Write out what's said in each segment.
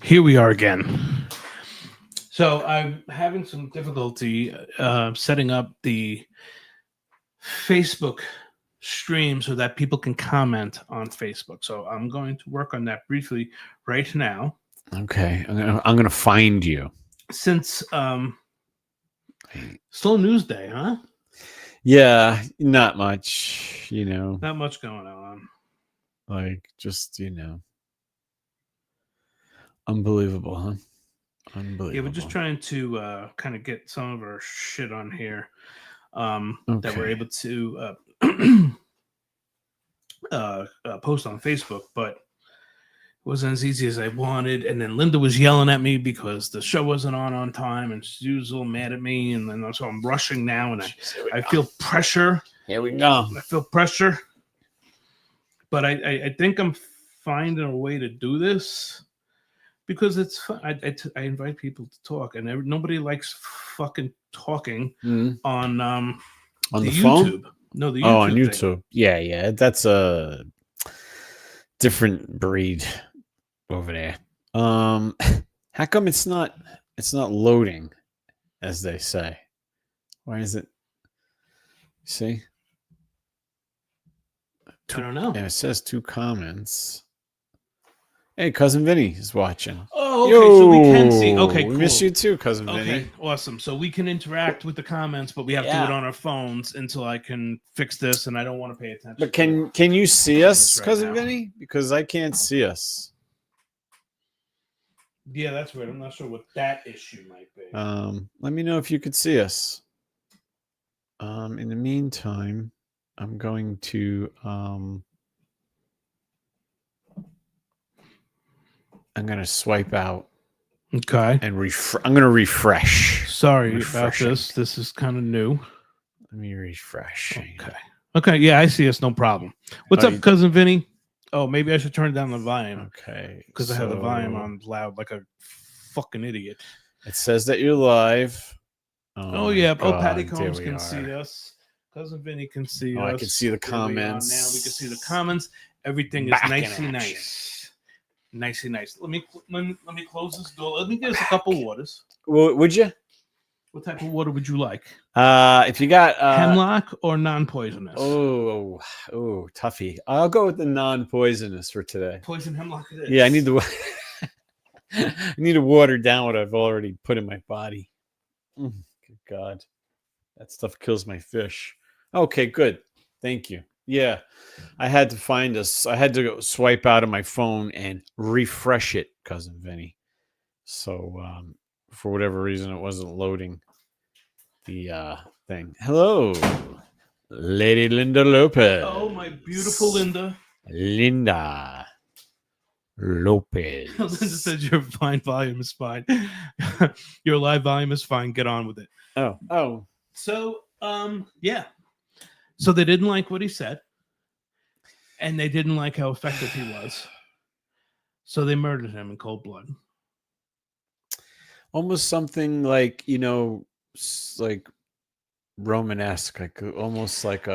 Here we are again. So I'm having some difficulty setting up the Facebook stream so that people can comment on Facebook. So I'm going to work on that briefly right now. Okay, I'm gonna find you. Since still news day, huh? Yeah, not much, Not much going on. Like, just, unbelievable, huh? Unbelievable. Yeah, we're just trying to kind of get some of our shit on here that we're able to post on Facebook, but it wasn't as easy as I wanted. And then Linda was yelling at me because the show wasn't on time, and she was a little mad at me. And then so I'm rushing now, and I feel pressure. Here we go. I feel pressure, but I think I'm finding a way to do this because it's fun. I invite people to talk, and nobody likes fucking talking on the YouTube phone? No, the YouTube. On YouTube. Thing. Yeah, that's a different breed over there. How come it's not loading, as they say? Why is it? See? I don't know. Yeah, it says 2 comments. Hey, Cousin Vinny is watching. Oh, okay, so we can see. Okay, we cool. miss you too, Cousin Vinny. Okay, awesome. So we can interact with the comments, but we have to do it on our phones until I can fix this, and I don't want to pay attention. But can you see us, Cousin Vinny? Because I can't see us. Yeah, that's weird. I'm not sure what that issue might be. Let me know if you could see us. In the meantime, I'm going to I'm going to swipe out. Okay. And I'm going to refresh. Sorry about this. This is kind of new. Let me refresh. Okay. Yeah, I see us. No problem. What's up, Cousin Vinny? Oh, maybe I should turn down the volume. Okay. Because I have the volume on loud like a fucking idiot. It says that you're live. Oh yeah. God, Patty Combs can see us. Cousin Vinny can see us. I can see the comments. Now we can see the comments. Everything is nicey nice. Nicey nice. Let me close this door. Let me get us a couple waters. Would you? What type of water would you like? If you got hemlock or non-poisonous? Oh, toughie. I'll go with the non-poisonous for today. Poison hemlock it is. Yeah, I need to water down what I've already put in my body. Good God, that stuff kills my fish. Okay, good. Thank you. Yeah, I had to find us. I had to go swipe out of my phone and refresh it, Cousin Vinny. So for whatever reason, it wasn't loading the thing. Hello, Lady Linda Lopez. Oh, my beautiful Linda. Linda Lopez. Linda says your fine volume is fine. Your live volume is fine. Get on with it. Oh. So, yeah. So they didn't like what he said, and they didn't like how effective he was. So they murdered him in cold blood. Almost something like, like Romanesque, like almost like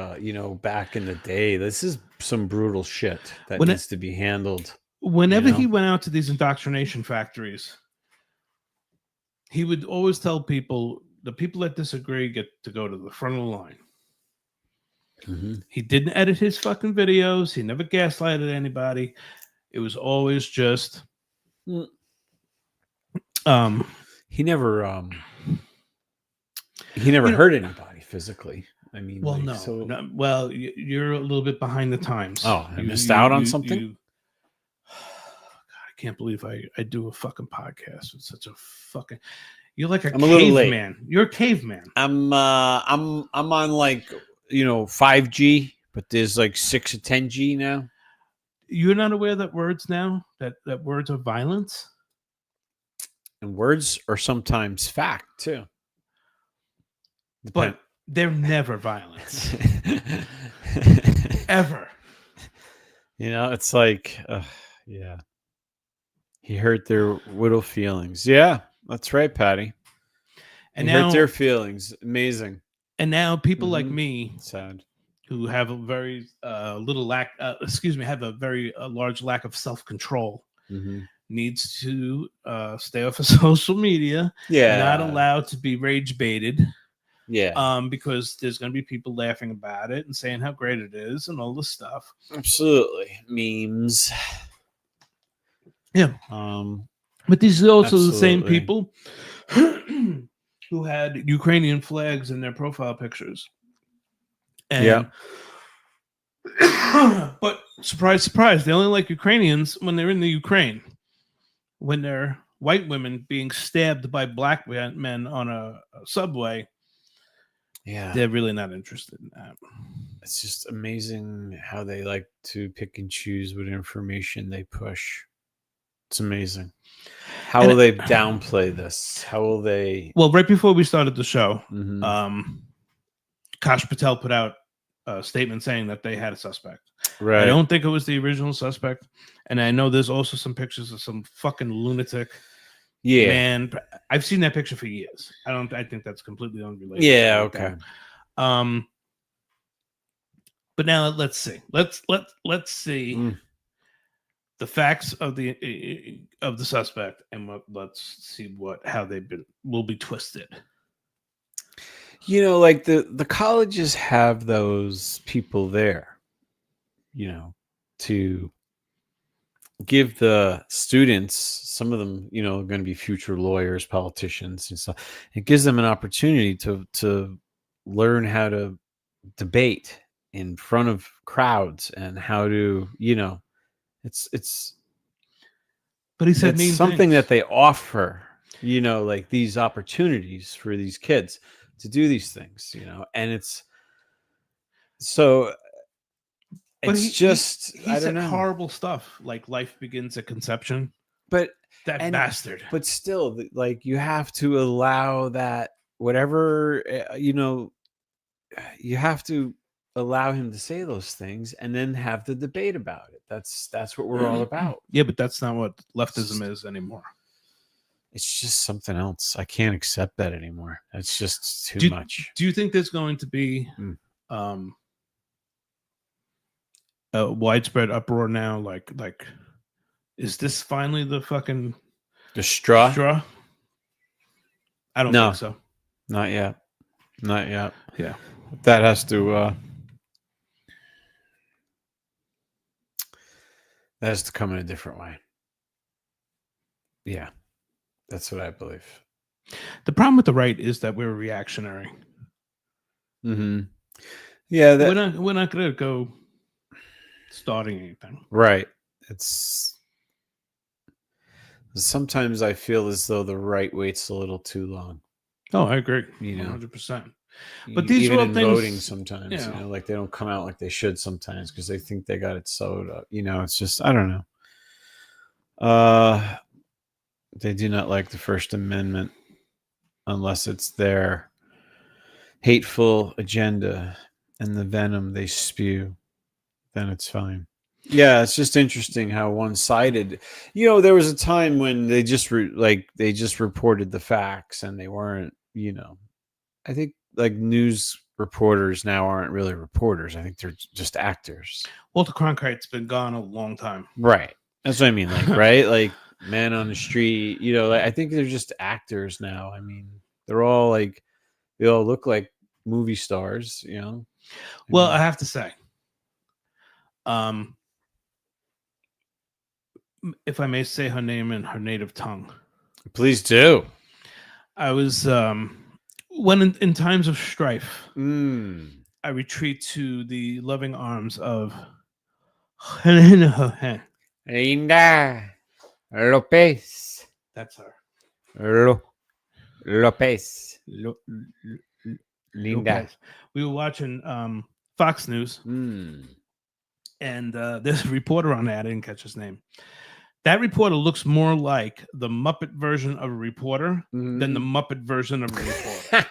back in the day. This is some brutal shit that needs to be handled. Whenever he went out to these indoctrination factories, he would always tell people, the people that disagree get to go to the front of the line. Mm-hmm. He didn't edit his fucking videos. He never gaslighted anybody. It was always just he never hurt anybody physically. I mean, well, no. Well, you're a little bit behind the times. Oh, I missed out on something. I can't believe I do a fucking podcast with such a fucking. You're like I'm caveman. You're a caveman. I'm on like 5G, but there's like 6 or 10G now. You're not aware that words now that words are violence, and words are sometimes fact too. But They're never violent. Ever. You know, it's like, yeah. He hurt their little feelings. Yeah, that's right, Patty. And He hurt now, their feelings. Amazing. people like me Sad. who have a very have a very large lack of self-control needs to stay off of social media. Yeah. Not allowed to be rage baited. Yeah. Because there's going to be people laughing about it and saying how great it is and all this stuff. Absolutely. Memes. Yeah. But these are also the same people who had Ukrainian flags in their profile pictures. And but surprise, surprise, they only like Ukrainians when they're in the Ukraine. When they're white women being stabbed by black men on a subway, they're really not interested in that. It's just amazing how they like to pick and choose what information they push. It's amazing. How will they downplay this? How will they? Well, right before we started the show, Kash Patel put out a statement saying that they had a suspect. Right. I don't think it was the original suspect, and I know there's also some pictures of some fucking lunatic. Yeah, man, I've seen that picture for years. I think that's completely unrelated. Yeah, okay. But now let's see. Let's see the facts of the suspect, and let's see how will be twisted. You know, like the colleges have those people there, you know, to give the students, some of them, you know, are going to be future lawyers, politicians and stuff. It gives them an opportunity to learn how to debate in front of crowds and how to, you know, it's but he said it's something that they offer, you know, like these opportunities for these kids to do these things, you know, and it's so it's he I said don't know, horrible stuff like life begins at conception. But that bastard. But still, like, you have to allow that whatever, you know, you have to allow him to say those things and then have the debate about it. That's what we're all about. Yeah, but that's not what leftism is anymore. It's just something else. I can't accept that anymore. It's just too much. Do you think there's going to be a widespread uproar now? Like, is this finally the fucking straw? I don't think so. Not yet. Not yet. Yeah. That has to come in a different way. Yeah. That's what I believe. The problem with the right is that we're reactionary. Yeah, we're not going to go starting anything. Right. It's sometimes I feel as though the right waits a little too long. Oh, I agree. You know, 100%. But these even are all in things, voting sometimes, you know, like they don't come out like they should sometimes because they think they got it sewed up. You know, it's just, I don't know. They do not like the First Amendment unless it's their hateful agenda and the venom they spew. Then it's fine. Yeah, it's just interesting how one-sided. You know, there was a time when they just reported the facts and they weren't. You know, I think like news reporters now aren't really reporters. I think they're just actors. Walter Cronkite's been gone a long time. Right. That's what I mean. Like, right? Like Man on the Street. You know, like, I think they're just actors now. I mean, they're all like, they all look like movie stars. You know. Well, I have to say, if I may say her name in her native tongue. Please do. I was when in times of strife, I retreat to the loving arms of Linda Lopez. That's her. Lopez. Linda. Lopez. We were watching Fox News, and there's a reporter on there. I didn't catch his name. That reporter looks more like the Muppet version of a reporter than the Muppet version of a reporter.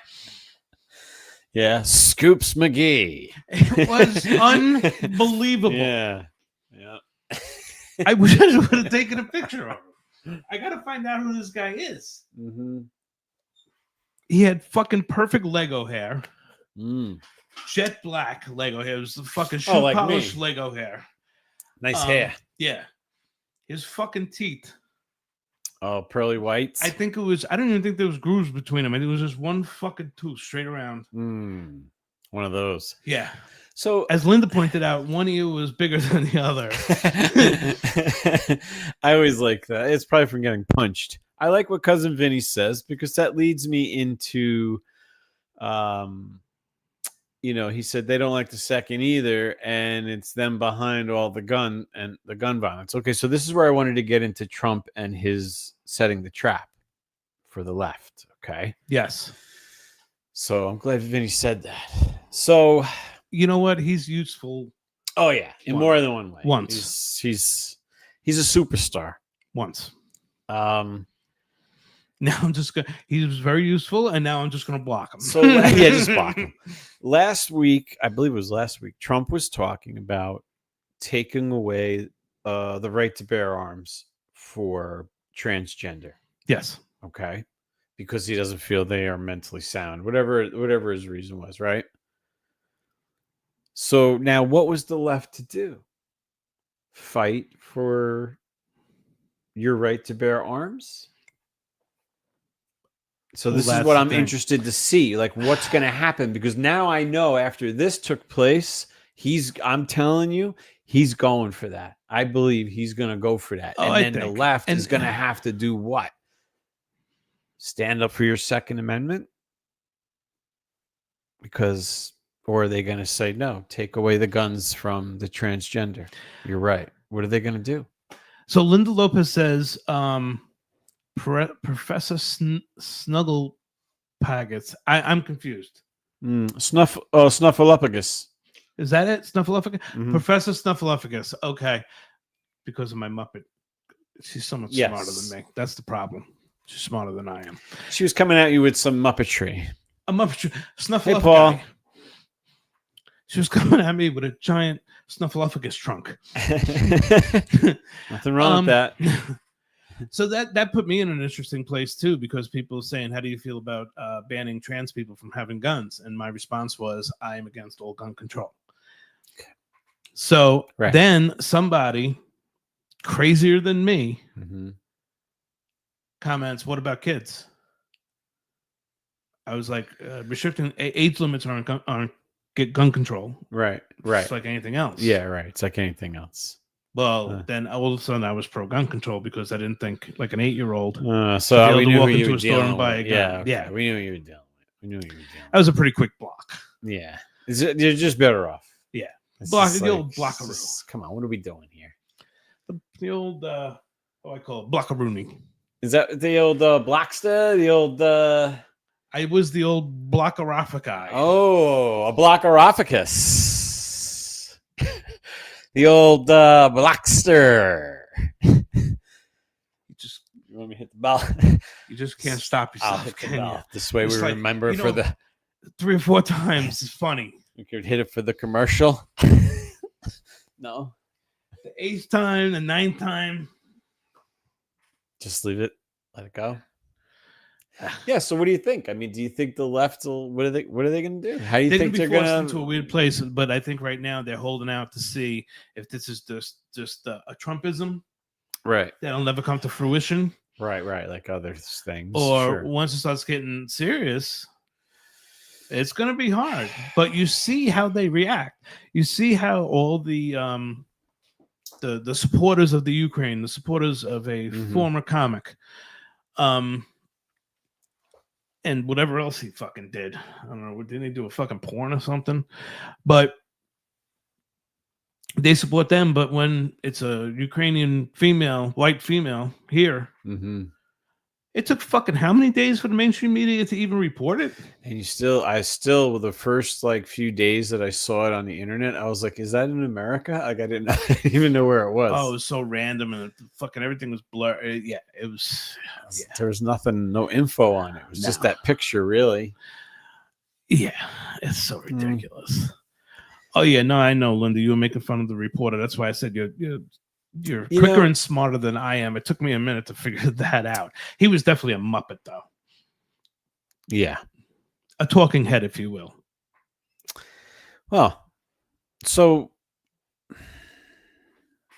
Yeah, Scoops McGee. It was unbelievable. Yeah. I wish I would have taken a picture of him. I gotta find out who this guy is. Mm-hmm. He had fucking perfect Lego hair, Mm. jet black Lego hair. It was the fucking shoe Oh, like polish me. Lego hair. Nice hair. Yeah, his fucking teeth. Oh, pearly whites. I think it was. I don't even think there was grooves between them. I think it was just one fucking tooth straight around. One of those. Yeah. So, as Linda pointed out, one ear was bigger than the other. I always like that. It's probably from getting punched. I like what Cousin Vinny says because that leads me into, he said they don't like the second either, and it's them behind all the gun violence. Okay, so this is where I wanted to get into Trump and his setting the trap for the left. Okay. Yes. So I'm glad Vinny said that. So. You know what? He's useful. Oh yeah, in more than one way. Once he's a superstar. Once. Now I'm just gonna. He was very useful, and now I'm just gonna block him. So yeah, just block him. Last week, I believe it was last week, Trump was talking about taking away the right to bear arms for transgender. Yes. Okay, because he doesn't feel they are mentally sound. Whatever his reason was, right? So now what was the left to do? Fight for your right to bear arms? So this is what I'm interested to see. Like, what's going to happen? Because now I know after this took place, I'm telling you, he's going for that. I believe he's going to go for that. And then the left is going to have to do what? Stand up for your Second Amendment? Or are they going to say, no, take away the guns from the transgender? You're right. What are they going to do? So Linda Lopez says, Professor Snugglepaggets. I'm confused. Snuffleupagus. Is that it? Snuffleupagus? Mm-hmm. Professor Snuffleupagus. Okay. Because of my Muppet. She's so much smarter than me. That's the problem. She's smarter than I am. She was coming at you with some Muppetry. A Muppetry. Snuffleupagus. Hey, Paul. She was coming at me with a giant Snuffleupagus trunk. Nothing wrong with that. So that put me in an interesting place too, because people are saying, how do you feel about banning trans people from having guns? And my response was, I am against all gun control. So then somebody crazier than me comments, what about kids? I was like, restricting age limits aren't gun control. Right. It's like anything else. Yeah, right. It's like anything else. Well, then all of a sudden I was pro gun control because I didn't think like an 8-year-old. So we knew who you were dealing with. Yeah, we knew you were dealing with. That was a pretty quick block. Yeah. You're just better off. Yeah. The old blockaroo. Come on, what are we doing here? The old, I call it blockaroony. Is that the old Blockster? The old... I was the old blockarophagus. Oh, a blockarophagus. The old Blockster. You want me to hit the bell? You just can't stop yourself. I'll hit the bell. This way we remember for the 3 or 4 times. It's funny. You could hit it for the commercial. No. The 8th time, the 9th time. Just leave it. Let it go. Yeah. So, what do you think? I mean, do you think the left will? What are they going to do? How do you think they're going to? Into a weird place, but I think right now they're holding out to see if this is just a Trumpism, right? That'll never come to fruition, right? Like other things, or once it starts getting serious, it's going to be hard. But you see how they react. You see how all the supporters of the Ukraine, the supporters of a former comic, and whatever else he fucking did. I don't know. Didn't he do a fucking porn or something? But they support them. But when it's a Ukrainian white female here, it took fucking how many days for the mainstream media to even report it? And I still, the first like few days that I saw it on the internet, I was like, is that in America? Like, I didn't even know where it was. Oh, it was so random and fucking everything was blurred. Yeah, it was. Yeah. There was no info on it. It was just that picture, really. Yeah, it's so ridiculous. Oh yeah, no, I know, Linda. You were making fun of the reporter. That's why I said you're quicker and smarter than I am. It took me a minute to figure that out. He was definitely a Muppet, though. Yeah, a talking head, if you will. Well, so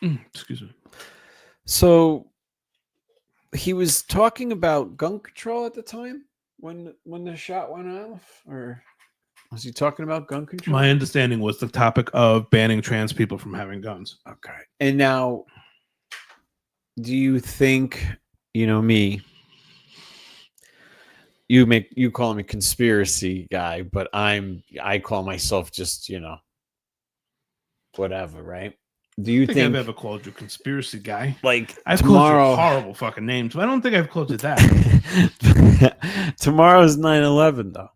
Excuse me. So he was talking about gun control at the time when the shot went off, or was he talking about gun control? My understanding was the topic of banning trans people from having guns. Okay. And now, do you think, me? You call me conspiracy guy, but I call myself just whatever, right? Do you I think I've ever called you conspiracy guy? Like I've tomorrow, called you horrible fucking names, but I don't think I've called you that. Tomorrow's 9/11, though.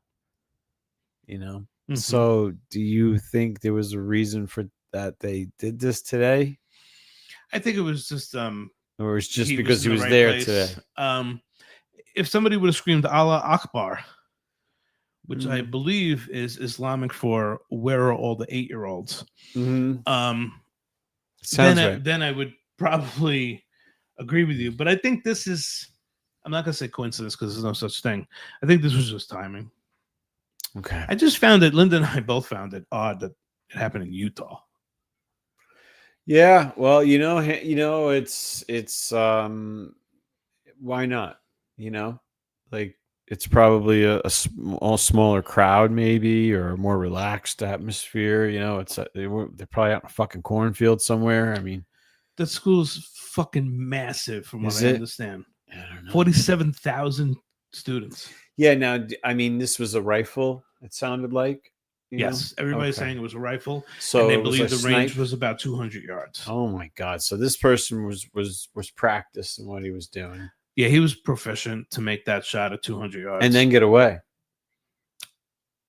Mm-hmm. So do you think there was a reason for that they did this today? I think it was just or it's just because he was there today. If somebody would have screamed Allah Akbar, which I Mm. believe is Islamic for where are all the 8-year-olds, Sounds right. then I would probably agree with you. But I think this is, I'm not going to say coincidence because there's no such thing. I think this was just timing. Okay. I just found it, Linda and I both found it odd that it happened in Utah. Yeah, well, it's why not? Like it's probably a smaller crowd, maybe, or a more relaxed atmosphere. It's they're probably out in a fucking cornfield somewhere. I mean, that school's fucking massive, from what I understand. I don't know. 47,000 students. Yeah. Now, I mean, this was a rifle. It sounded like. Yes, everybody's saying it was a rifle, so and they believe the range was about 200 yards. Oh my god! So this person was practiced in what he was doing. Yeah, he was proficient to make that shot at 200 yards and then get away.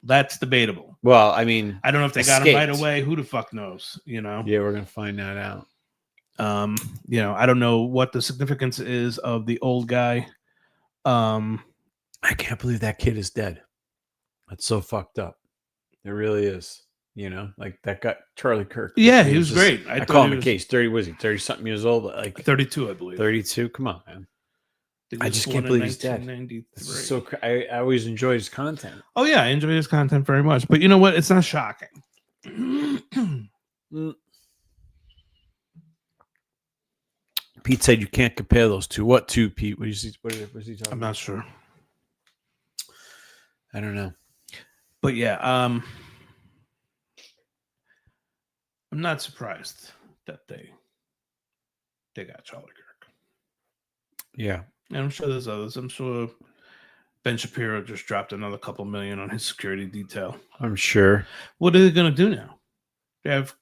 That's debatable. Well, I mean, I don't know if they got him right away. Who the fuck knows? Yeah, we're gonna find that out. I don't know what the significance is of the old guy. I can't believe that kid is dead. That's so fucked up. It really is. Like that guy, Charlie Kirk. Yeah, he was great. I call him a case. 30, was he 30 something years old? Like 32, I believe. 32. Come on, man. I just can't believe he's dead. So I always enjoyed his content. Oh yeah, I enjoy his content very much. But you know what? It's not shocking. Pete said you can't compare those two. What two, Pete? What was he talking about? I'm not sure. I don't know. But yeah, I'm not surprised that they got Charlie Kirk. Yeah. And I'm sure there's others. I'm sure Ben Shapiro just dropped another couple million on his security detail. I'm sure. What are they going to do now? They have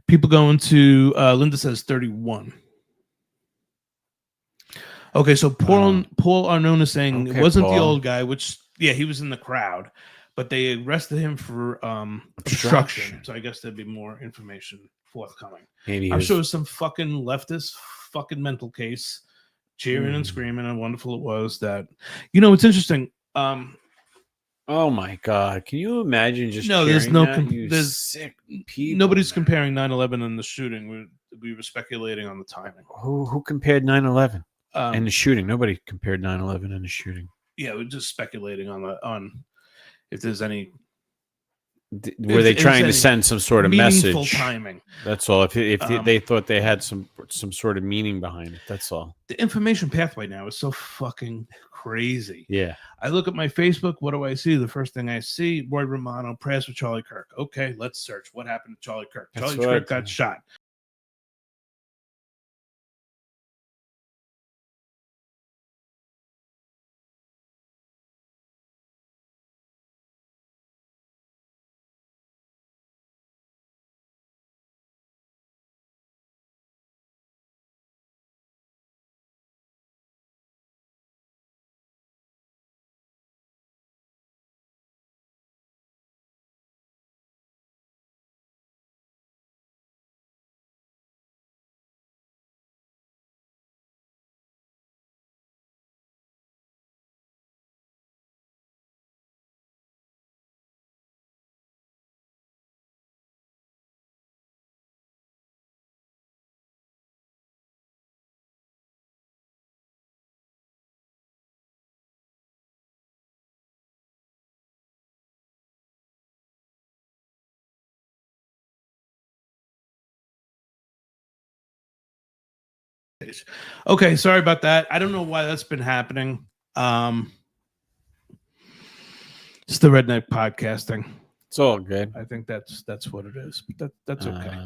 people going to, Linda says 31. Okay, so Paul Arnone is saying it wasn't the old guy, which, yeah, he was in the crowd, but they arrested him for obstruction. So I guess there'd be more information forthcoming. Maybe I'm sure it was some fucking leftist fucking mental case cheering and screaming how wonderful it was that, it's interesting. Oh my God! Can you imagine just there's no there's sick people. Nobody's comparing 9/11 and the shooting. We were speculating on the timing. Who compared 9/11 and the shooting? Nobody compared 9/11 and the shooting. Yeah, we're just speculating on if there's any. Were they trying to send some sort of meaningful message? Timing. That's all. If they thought they had some sort of meaning behind it, that's all. The information pathway now is so fucking crazy. Yeah. I look at my Facebook. What do I see? The first thing I see: Roy Romano prayers for Charlie Kirk. Okay, let's search. What happened to Charlie Kirk? Charlie Kirk got shot. days. Okay, sorry about that. I don't know why that's been happening. It's the redneck podcasting. It's all good. I think that's what it is. But that's okay.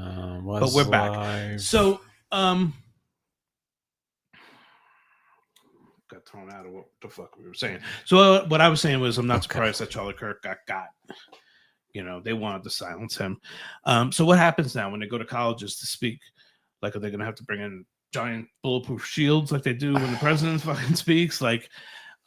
Was But we're back. live. So got thrown out of what the fuck we were saying. So what I was saying was I'm not surprised that Charlie Kirk got. You know, they wanted to silence him. So what happens now when they go to colleges to speak? Like, are they going to have to bring in giant bulletproof shields like they do when the president fucking speaks? Like,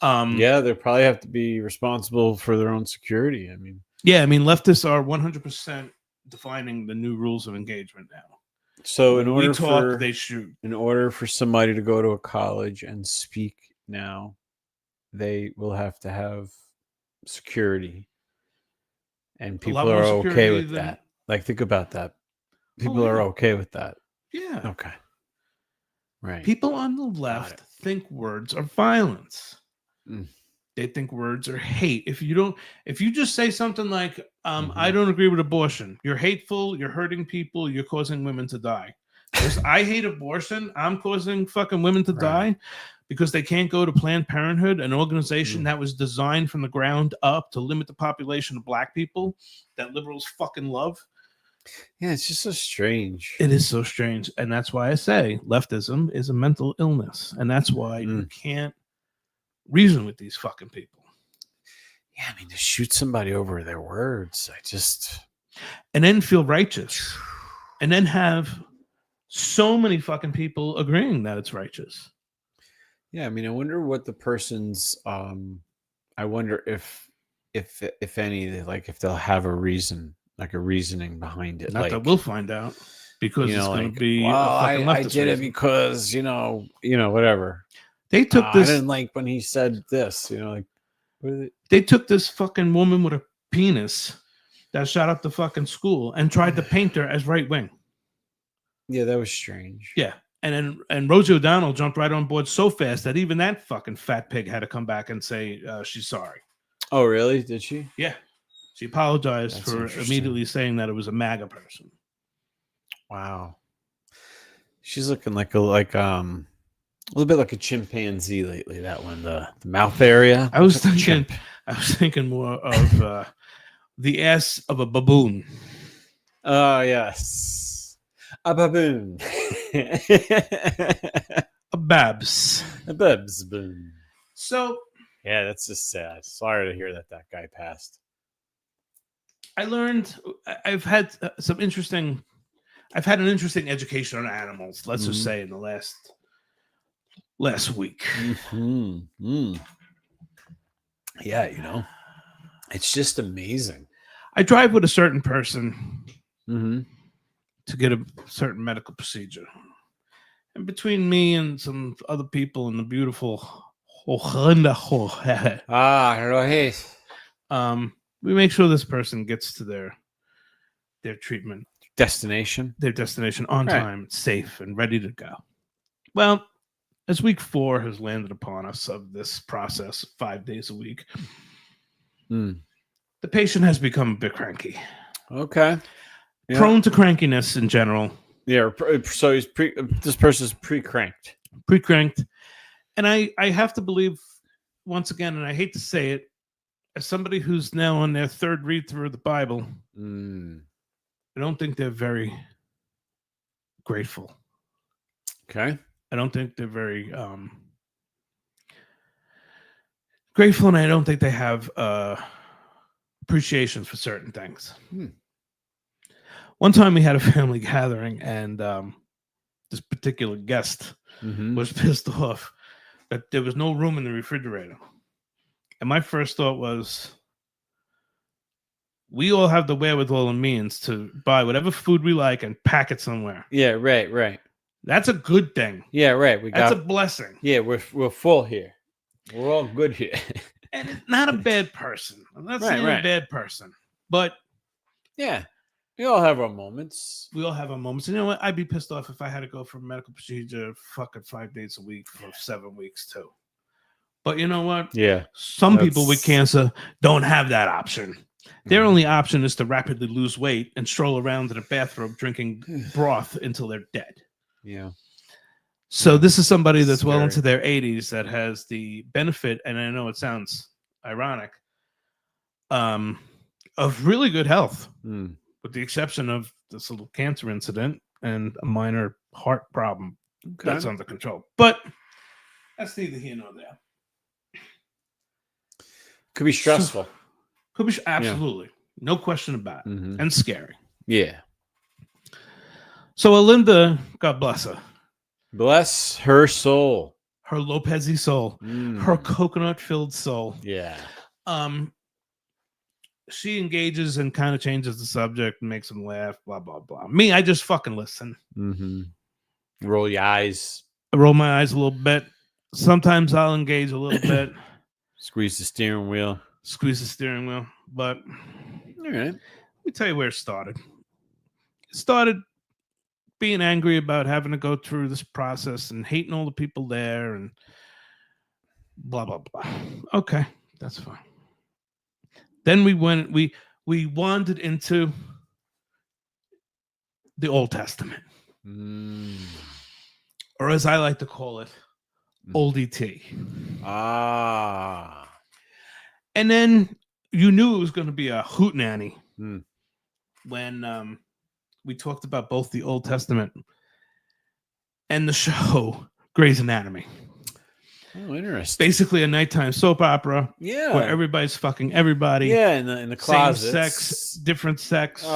yeah, they probably have to be responsible for their own security. I mean, leftists are 100% defining the new rules of engagement now. So when we talk, they shoot. In order for somebody to go to a college and speak now, they will have to have security. And people are okay with that. Like, think about that. People are okay with that. Yeah. Okay. Right. People on the left think words are violence. Mm. They think words are hate. If you just say something like, I don't agree with abortion, you're hateful, you're hurting people, you're causing women to die. Because I hate abortion, I'm causing fucking women to die because they can't go to Planned Parenthood, an organization that was designed from the ground up to limit the population of black people that liberals fucking love. Yeah, it's just so strange. It is so strange. And that's why I say leftism is a mental illness. And that's why you can't reason with these fucking people. Yeah, I mean, to shoot somebody over their words, and then feel righteous. And then have so many fucking people agreeing that it's righteous. Yeah, I mean, I wonder what the person's I wonder if any, like, if they'll have a reason, like a reasoning behind it. Not that we'll find out, because it's going to be I did it because you know whatever. They took this. I didn't like when he said this. They took this fucking woman with a penis that shot up the fucking school and tried to paint her as right wing. Yeah, that was strange. Yeah, and Rosie O'Donnell jumped right on board so fast that even that fucking fat pig had to come back and say she's sorry. Oh, really? Did she? Yeah. She apologized for immediately saying that it was a MAGA person. Wow. She's looking like a little bit like a chimpanzee lately. That one, the mouth area. I was thinking more of the ass of a baboon. Oh yes, a baboon. A babs. A babs boon. So yeah, that's just sad. Sorry to hear that guy passed. I learned I've had an interesting education on animals, let's just say, in the last week. Yeah, it's just amazing. I drive with a certain person to get a certain medical procedure. And between me and some other people in the beautiful we make sure this person gets to their treatment destination on time, safe, and ready to go. Well, as week 4 has landed upon us of this process, 5 days a week, the patient has become a bit cranky. Okay. Yeah. Prone to crankiness in general. Yeah, so this person's pre-cranked. And I have to believe, once again, and I hate to say it, as somebody who's now on their 3rd read through of the Bible, I don't think they're very grateful. Okay. I don't think they're very grateful, and I don't think they have appreciation for certain things. One time we had a family gathering, and this particular guest was pissed off that there was no room in the refrigerator. And my first thought was, we all have the wherewithal and means to buy whatever food we like and pack it somewhere. Yeah, right. That's a good thing. Yeah, right. That's a blessing. Yeah, we're full here. We're all good here. And it's not a bad person. I'm not saying a bad person. But yeah, we all have our moments. You know what? I'd be pissed off if I had to go for a medical procedure fucking 5 days a week for 7 weeks too. But you know what? Yeah. Some people with cancer don't have that option. Their only option is to rapidly lose weight and stroll around in a bathrobe drinking broth until they're dead. Yeah. So this is somebody that's well Scary. into their 80s that has the benefit, and I know it sounds ironic, of really good health, with the exception of this little cancer incident and a minor heart problem that's under control. But that's neither here nor there. Could be stressful. Could be absolutely, no question about it, and scary. Yeah. So Alinda, God bless her. Bless her soul. Her Lopez-y soul. Her coconut-filled soul. Yeah. She engages and kind of changes the subject and makes them laugh, blah, blah, blah. Me, I just fucking listen. Roll your eyes. I roll my eyes a little bit. Sometimes I'll engage a little bit. Squeeze the steering wheel. But all right. Let me tell you where it started. It started being angry about having to go through this process and hating all the people there and blah, blah, blah. Okay, that's fine. Then we wandered into the Old Testament. Or as I like to call it, Oldie T. And then you knew it was going to be a hootenanny when we talked about both the Old Testament and the show Grey's Anatomy. Oh, interesting. Basically a nighttime soap opera. Yeah. Where everybody's fucking everybody. Yeah, in the closet. Same sex, different sex.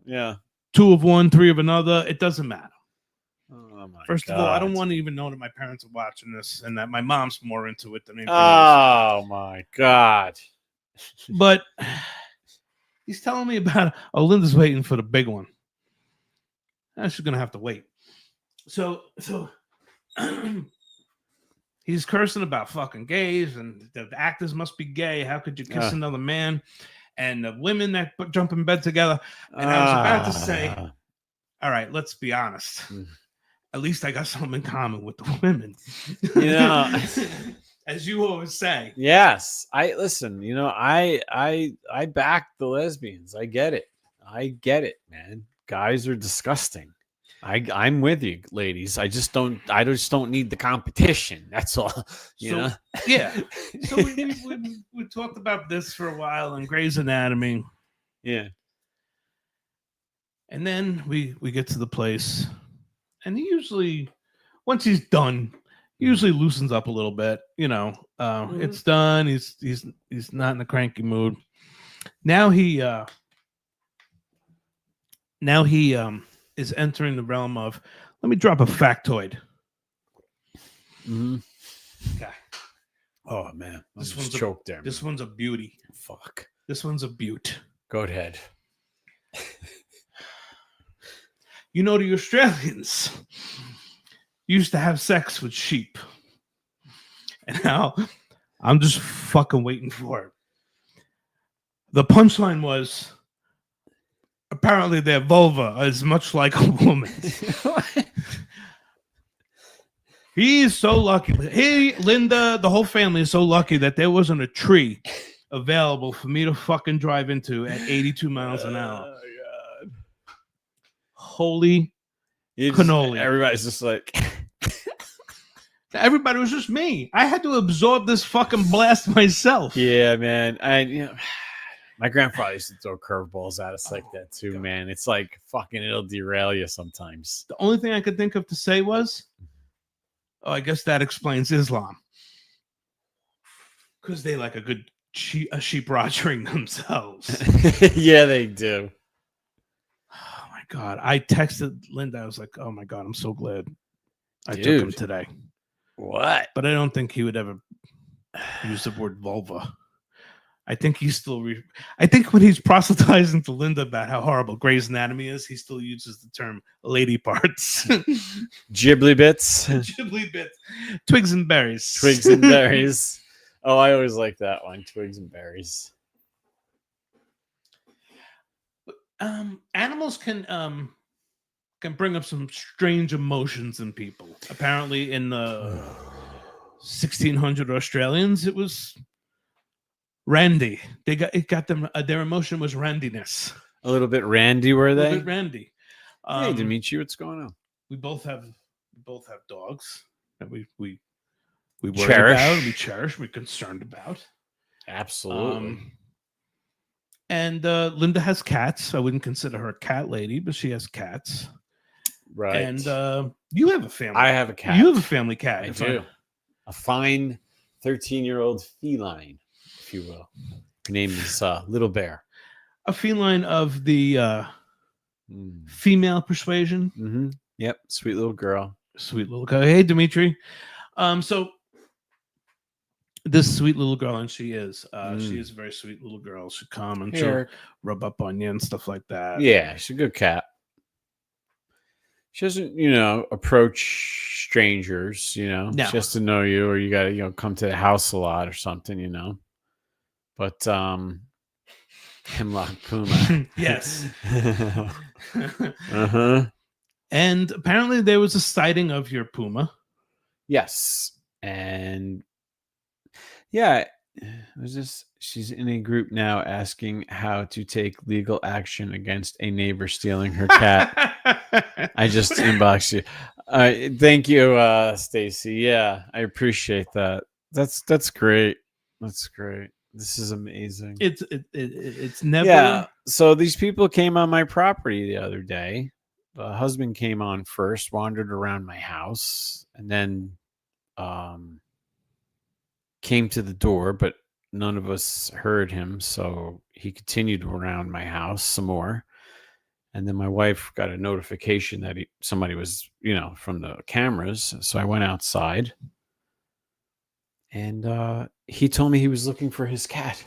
Yeah. 2 of one, 3 of another. It doesn't matter. Oh my First God. of all, I don't want to even know that my parents are watching this and that my mom's more into it than anything else. Oh my God. But he's telling me about Linda's waiting for the big one. She's gonna have to wait. So he's cursing about fucking gays and the actors must be gay. How could you kiss another man? And the women that jump in bed together. And I was about to say, all right, let's be honest. At least I got something in common with the women. Yeah. As you always say. Yes. I back the lesbians. I get it, man. Guys are disgusting. I'm with you, ladies. I just don't need the competition. That's all. You know? Yeah. So we talked about this for a while in Grey's Anatomy. Yeah. And then we get to the place, and he usually, once he's done, he usually loosens up a little bit. You know, it's done. He's not in a cranky mood. Now he is entering the realm of, let me drop a factoid. Okay. Oh man, this one's choked there. This one's a beauty. Fuck. This one's a beaut. Go ahead. You know, the Australians used to have sex with sheep. And now I'm just fucking waiting for it. The punchline was, apparently their vulva is much like a woman. He is so lucky. Linda, the whole family is so lucky that there wasn't a tree available for me to fucking drive into at 82 miles an hour. Oh, God. Holy cannoli. Everybody's just like... Everybody was just me. I had to absorb this fucking blast myself. Yeah, man. My grandfather used to throw curveballs at us like that too, God. Man. It's like fucking it'll derail you sometimes. The only thing I could think of to say was, I guess that explains Islam. Because they like a sheep rogering themselves. Yeah, they do. Oh my God. I texted Linda. I was like, oh my God, I'm so glad I took him today. What? But I don't think he would ever use the word vulva. I think he's still. I think when he's proselytizing to Linda about how horrible Grey's Anatomy is, he still uses the term lady parts. Ghibli bits. Ghibli bits. Twigs and berries. Twigs and berries. Oh, I always like that one. Twigs and berries. Animals can bring up some strange emotions in people. Apparently, in the 1600 Australians, it was randy. It got them. Their emotion was randiness. A little bit randy, were they? A little bit randy. Hey, Dimitri, what's going on? We both have both have dogs that we worry Cherish. about, we cherish, we're concerned about. Absolutely. And Linda has cats. I wouldn't consider her a cat lady, but she has cats. Right. And you have a family. I have a cat. You have a family cat. I do. A fine 13-year-old feline, if you will. Her name is Little Bear. A feline of the female persuasion. Mm-hmm. Yep. Sweet little girl. Sweet little girl. Hey, Dimitri. So this sweet little girl, and she is a very sweet little girl. She'll come and she'll rub up on you and stuff like that. Yeah, she's a good cat. She doesn't, approach strangers, No. She has to know you, or you got to, come to the house a lot or something, But Hemlock Puma. Yes. Uh-huh. And apparently there was a sighting of your puma. Yes. And yeah, she's in a group now asking how to take legal action against a neighbor stealing her cat. I just inboxed you. Thank you, Stacy. Yeah, I appreciate that. That's great. That's great. This is amazing. It's never. Yeah. So these people came on my property the other day. The husband came on first, wandered around my house, and then came to the door, but none of us heard him. So he continued around my house some more. And then my wife got a notification that somebody was, from the cameras. So I went outside, and he told me he was looking for his cat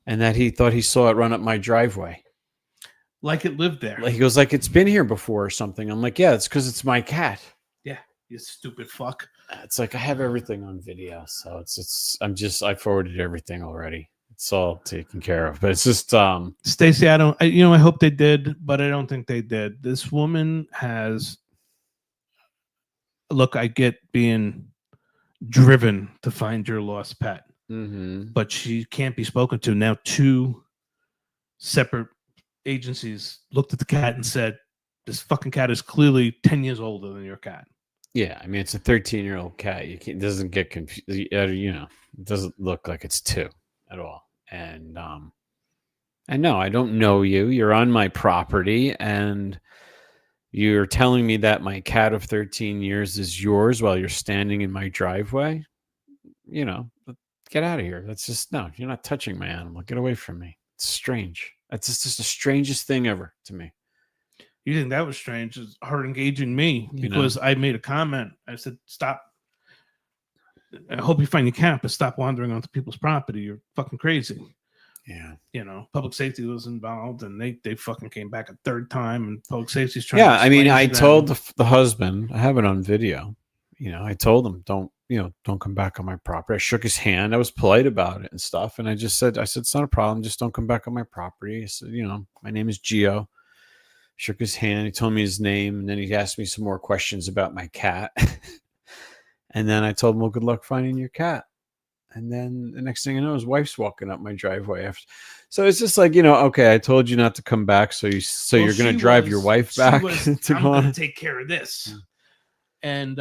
and that he thought he saw it run up my driveway. Like it lived there. He goes, like, it's been here before or something. I'm like, yeah, it's because it's my cat. Yeah, you stupid fuck. It's like, I have everything on video. So I forwarded everything already. It's all taken care of, but it's just Stacy, I hope they did, but I don't think they did. This woman has, look, I get being driven to find your lost pet, but she can't be spoken to. Now 2 separate agencies looked at the cat and said, this fucking cat is clearly 10 years older than your cat. Yeah, I mean, it's a 13-year-old cat. It doesn't get confused. It doesn't look like it's 2 at all. And no, I don't know you. You're on my property, and you're telling me that my cat of 13 years is yours while you're standing in my driveway. Get out of here. That's just, no, you're not touching my animal. Get away from me. It's strange. That's just the strangest thing ever to me. You think that was strange? Is her engaging me because I made a comment. I said, stop. I hope you find your cat, but stop wandering onto people's property. You're fucking crazy. Yeah. Public safety was involved, and they fucking came back a 3rd time, and public safety's trying to. Yeah, I mean, I told the husband, I have it on video. I told him, don't come back on my property. I shook his hand. I was polite about it and stuff. And I said, it's not a problem. Just don't come back on my property. I said, my name is Gio. Shook his hand. He told me his name. And then he asked me some more questions about my cat. And then I told him, well, good luck finding your cat. And then the next thing I know, his wife's walking up my driveway after. So it's just like, okay, I told you not to come back. So you're going to drive your wife back to I'm going to take care of this. And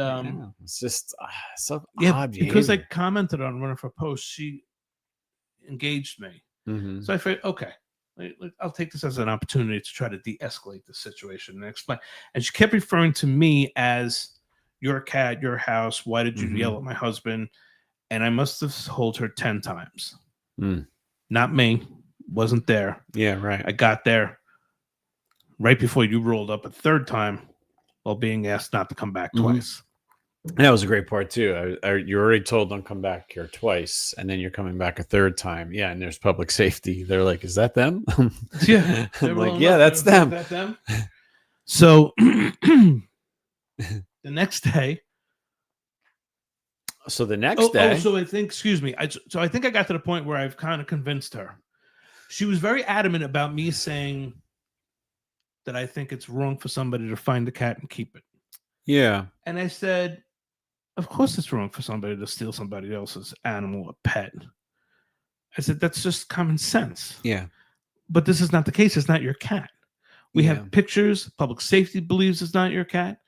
it's just so because odd behavior. I commented on one of her posts, she engaged me. So I figured, okay, I'll take this as an opportunity to try to de-escalate the situation and explain. And she kept referring to me as your cat, your house. Why did you yell at my husband? And I must have told her 10 times. Not me. Wasn't there. Yeah, right. I got there right before you rolled up a 3rd time while being asked not to come back twice. And that was a great part too. You already told don't come back here twice, and then you're coming back a 3rd time. Yeah, and there's public safety. They're like, "Is that them?" Yeah, I'm like, "Yeah, that's them." Is that them? So the next day. So the next day. So I think, excuse me. I think I got to the point where I've kind of convinced her. She was very adamant about me saying that I think it's wrong for somebody to find the cat and keep it. Yeah. And I said, of course it's wrong for somebody to steal somebody else's animal, a pet. I said, that's just common sense. Yeah. But this is not the case. It's not your cat. We have pictures. Public safety believes it's not your cat.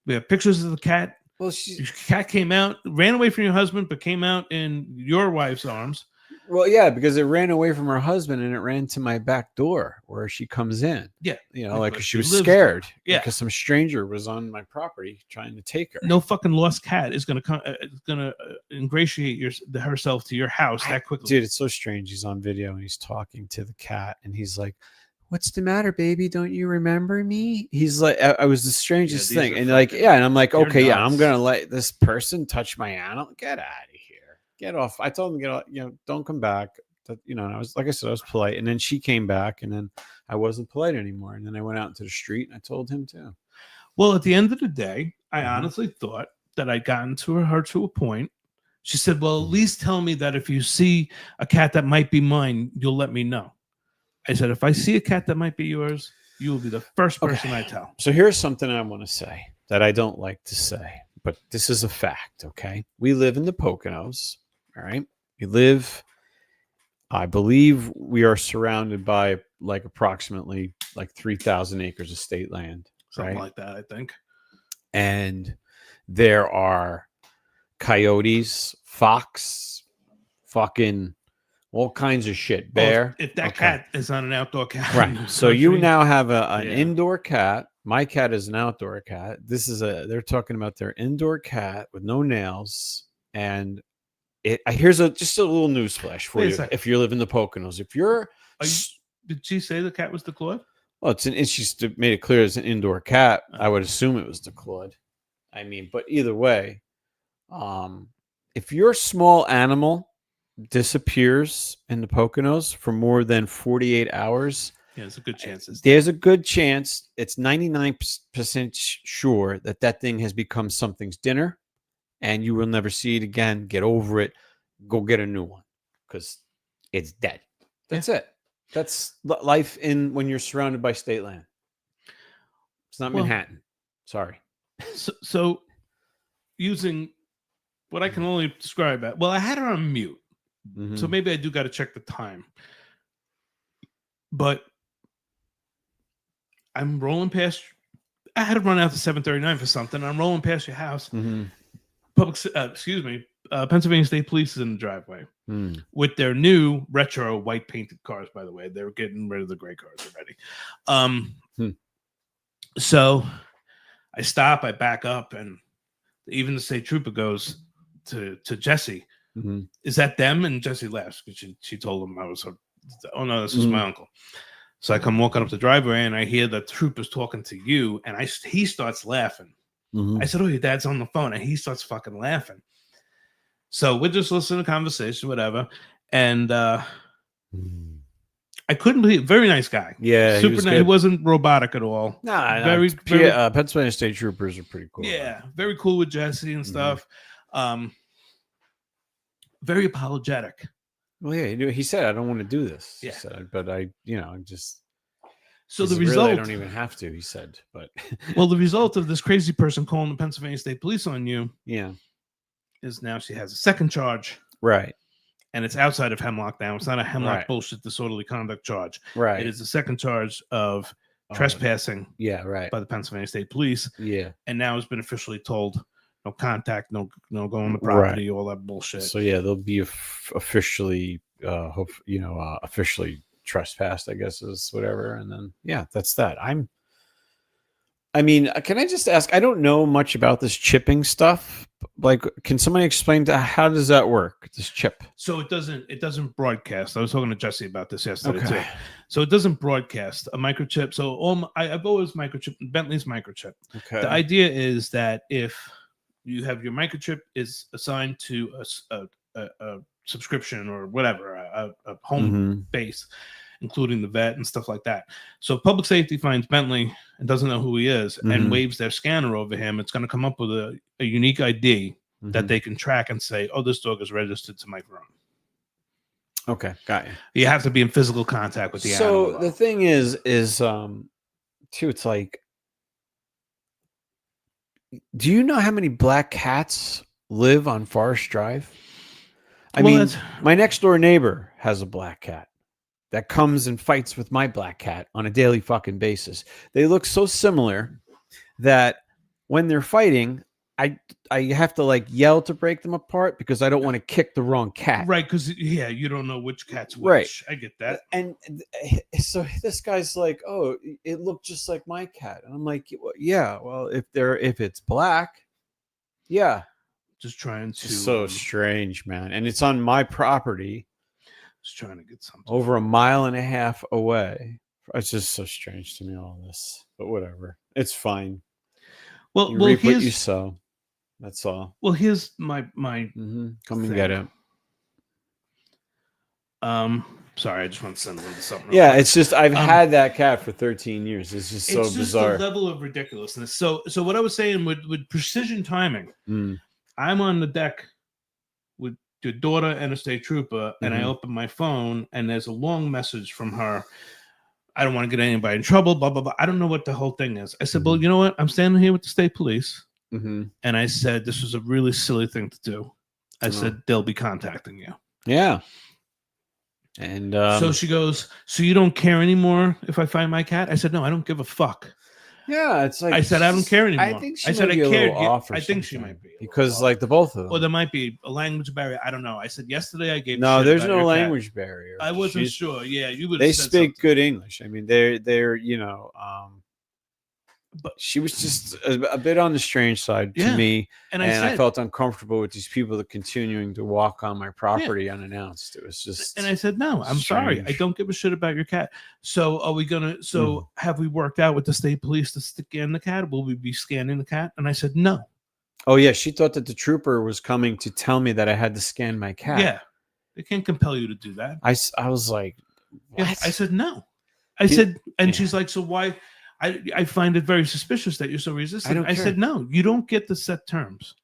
We have pictures of the cat. Well, Your cat came out, ran away from your husband, but came out in your wife's arms. Well, yeah, because it ran away from her husband and it ran to my back door where she comes in. Yeah. You know, like But she was lives scared. there. Yeah. Because some stranger was on my property trying to take her. No fucking lost cat is going to come, ingratiate herself to your house that quickly. Dude, it's so strange. He's on video and he's talking to the cat and he's like, "What's the matter, baby? Don't you remember me?" He's like, I was the strangest thing. And like, yeah. And I'm like, okay, yeah, I'm going to let this person touch my animal. Get out of here. Get off. I told him to get off, you know, don't come back. You know, and I was, like I said, I was polite. And then she came back and then I wasn't polite anymore. And then I went out into the street and I told him to. Well, at the end of the day, I honestly thought that I'd gotten her to a point. She said, well, at least tell me that if you see a cat that might be mine, you'll let me know. I said, if I see a cat that might be yours, you will be the first person I tell. So here's something I want to say that I don't like to say, but this is a fact, okay? We live in the Poconos, all right? We live, I believe we are surrounded by like approximately like 3,000 acres of state land. Something like that, I think. And there are coyotes, fox, fucking all kinds of shit. Bear. If that cat is not an outdoor cat. Right. So you now have an indoor cat. My cat is an outdoor cat. They're talking about their indoor cat with no nails. And here's just a little news flash for you. If you live in the Poconos, did she say the cat was the Claude? Well, she's made it clear it's an indoor cat. I would assume it was the Claude. I mean, but either way, if your small animal disappears in the Poconos for more than 48 hours, there's a good chance. There's a good chance. It's 99% sure that thing has become something's dinner, and you will never see it again. Get over it. Go get a new one because it's dead. That's it. That's life when you're surrounded by state land. It's not Manhattan. Sorry. So using what I can only describe at, well, I had her on mute. So maybe I do got to check the time. But I'm rolling past. I had to run out to 7:39 for something. I'm rolling past your house. Pennsylvania State Police is in the driveway with their new retro white painted cars. By the way, they're getting rid of the gray cars already. So I stop. I back up, and even the state trooper goes to Jesse. Is that them? And Jesse laughs because she told him I was her. Oh no, this is my uncle. So I come walking up the driveway and I hear the troopers talking to you, and he starts laughing. I said, "Oh, your dad's on the phone," and he starts fucking laughing. So we're just listening to conversation, whatever, and I couldn't believe. Very nice guy. Yeah, super nice. He wasn't robotic at all. Very Pennsylvania State Troopers are pretty cool. Yeah, very cool with Jesse and stuff. Very apologetic. Well, yeah, he said, "I don't want to do this." Yeah, he said, but I just. So the result, I don't even have to. He said, but well, the result of this crazy person calling the Pennsylvania State Police on you, is now she has a second charge, right? And it's outside of Hemlock now. It's not a Hemlock bullshit disorderly conduct charge, right? It is the second charge of trespassing, by the Pennsylvania State Police, and now has been officially told. No contact, no go on the property, all that bullshit. So they'll be officially, officially trespassed, I guess is whatever. And then that's that. I mean, can I just ask? I don't know much about this chipping stuff. Like, can somebody explain how does that work? This chip. So it doesn't broadcast. I was talking to Jesse about this yesterday too. So it doesn't broadcast a microchip. So I've always microchip Bentley's microchip. Okay. The idea is that if you have your microchip is assigned to a subscription or whatever, a home base, including the vet and stuff like that. So if public safety finds Bentley and doesn't know who he is and waves their scanner over him, it's going to come up with a unique ID that they can track and say, "Oh, this dog is registered to Mike Verone." Okay, got you. You have to be in physical contact with the animal. So the thing is too, it's like, do you know how many black cats live on Forest Drive? I mean, my next door neighbor has a black cat that comes and fights with my black cat on a daily fucking basis. They look so similar that when they're fighting, I have to like yell to break them apart because I don't want to kick the wrong cat. Right, because you don't know which cat's which. Right. I get that. And so this guy's like, "Oh, it looked just like my cat," and I'm like, "Yeah, well, if it's black, yeah." Just trying to. It's so strange, man, and it's on my property. Just trying to get something over a mile and a half away. It's just so strange to me, all this, but whatever, it's fine. Well, you reap what you sow. That's all. Well, here's my come and get it. Sorry, I just want to send them something. Yeah, it's just I've had that cat for 13 years. It's just so bizarre. It's the level of ridiculousness. So what I was saying with precision timing, I'm on the deck with your daughter and a state trooper, and I open my phone, and there's a long message from her. I don't want to get anybody in trouble, blah, blah, blah. I don't know what the whole thing is. I said, well, you know what? I'm standing here with the state police. And I said, this was a really silly thing to do. I said, they'll be contacting you. Yeah. And so she goes, so you don't care anymore if I find my cat? I said, no, I don't give a fuck. Yeah, it's like I said, I don't care anymore. I think she might be a little off. I think she might be because like the both of them. Or there might be a language barrier. I don't know. I said yesterday I gave. No, there's no language barrier. I wasn't sure. Yeah, you would. They speak good English. I mean, they're but she was just a bit on the strange side to me, and I felt uncomfortable with these people that continuing to walk on my property unannounced. It was just, and I said, no, I'm sorry, I don't give a shit about your cat. So are we gonna? So have we worked out with the state police to scan the cat? Will we be scanning the cat? And I said, no. Oh yeah, she thought that the trooper was coming to tell me that I had to scan my cat. Yeah, they can't compel you to do that. I was like, what? Yeah, I said no. I said, and she's like, so why? I find it very suspicious that you're so resistant. I said, no, you don't get to set terms.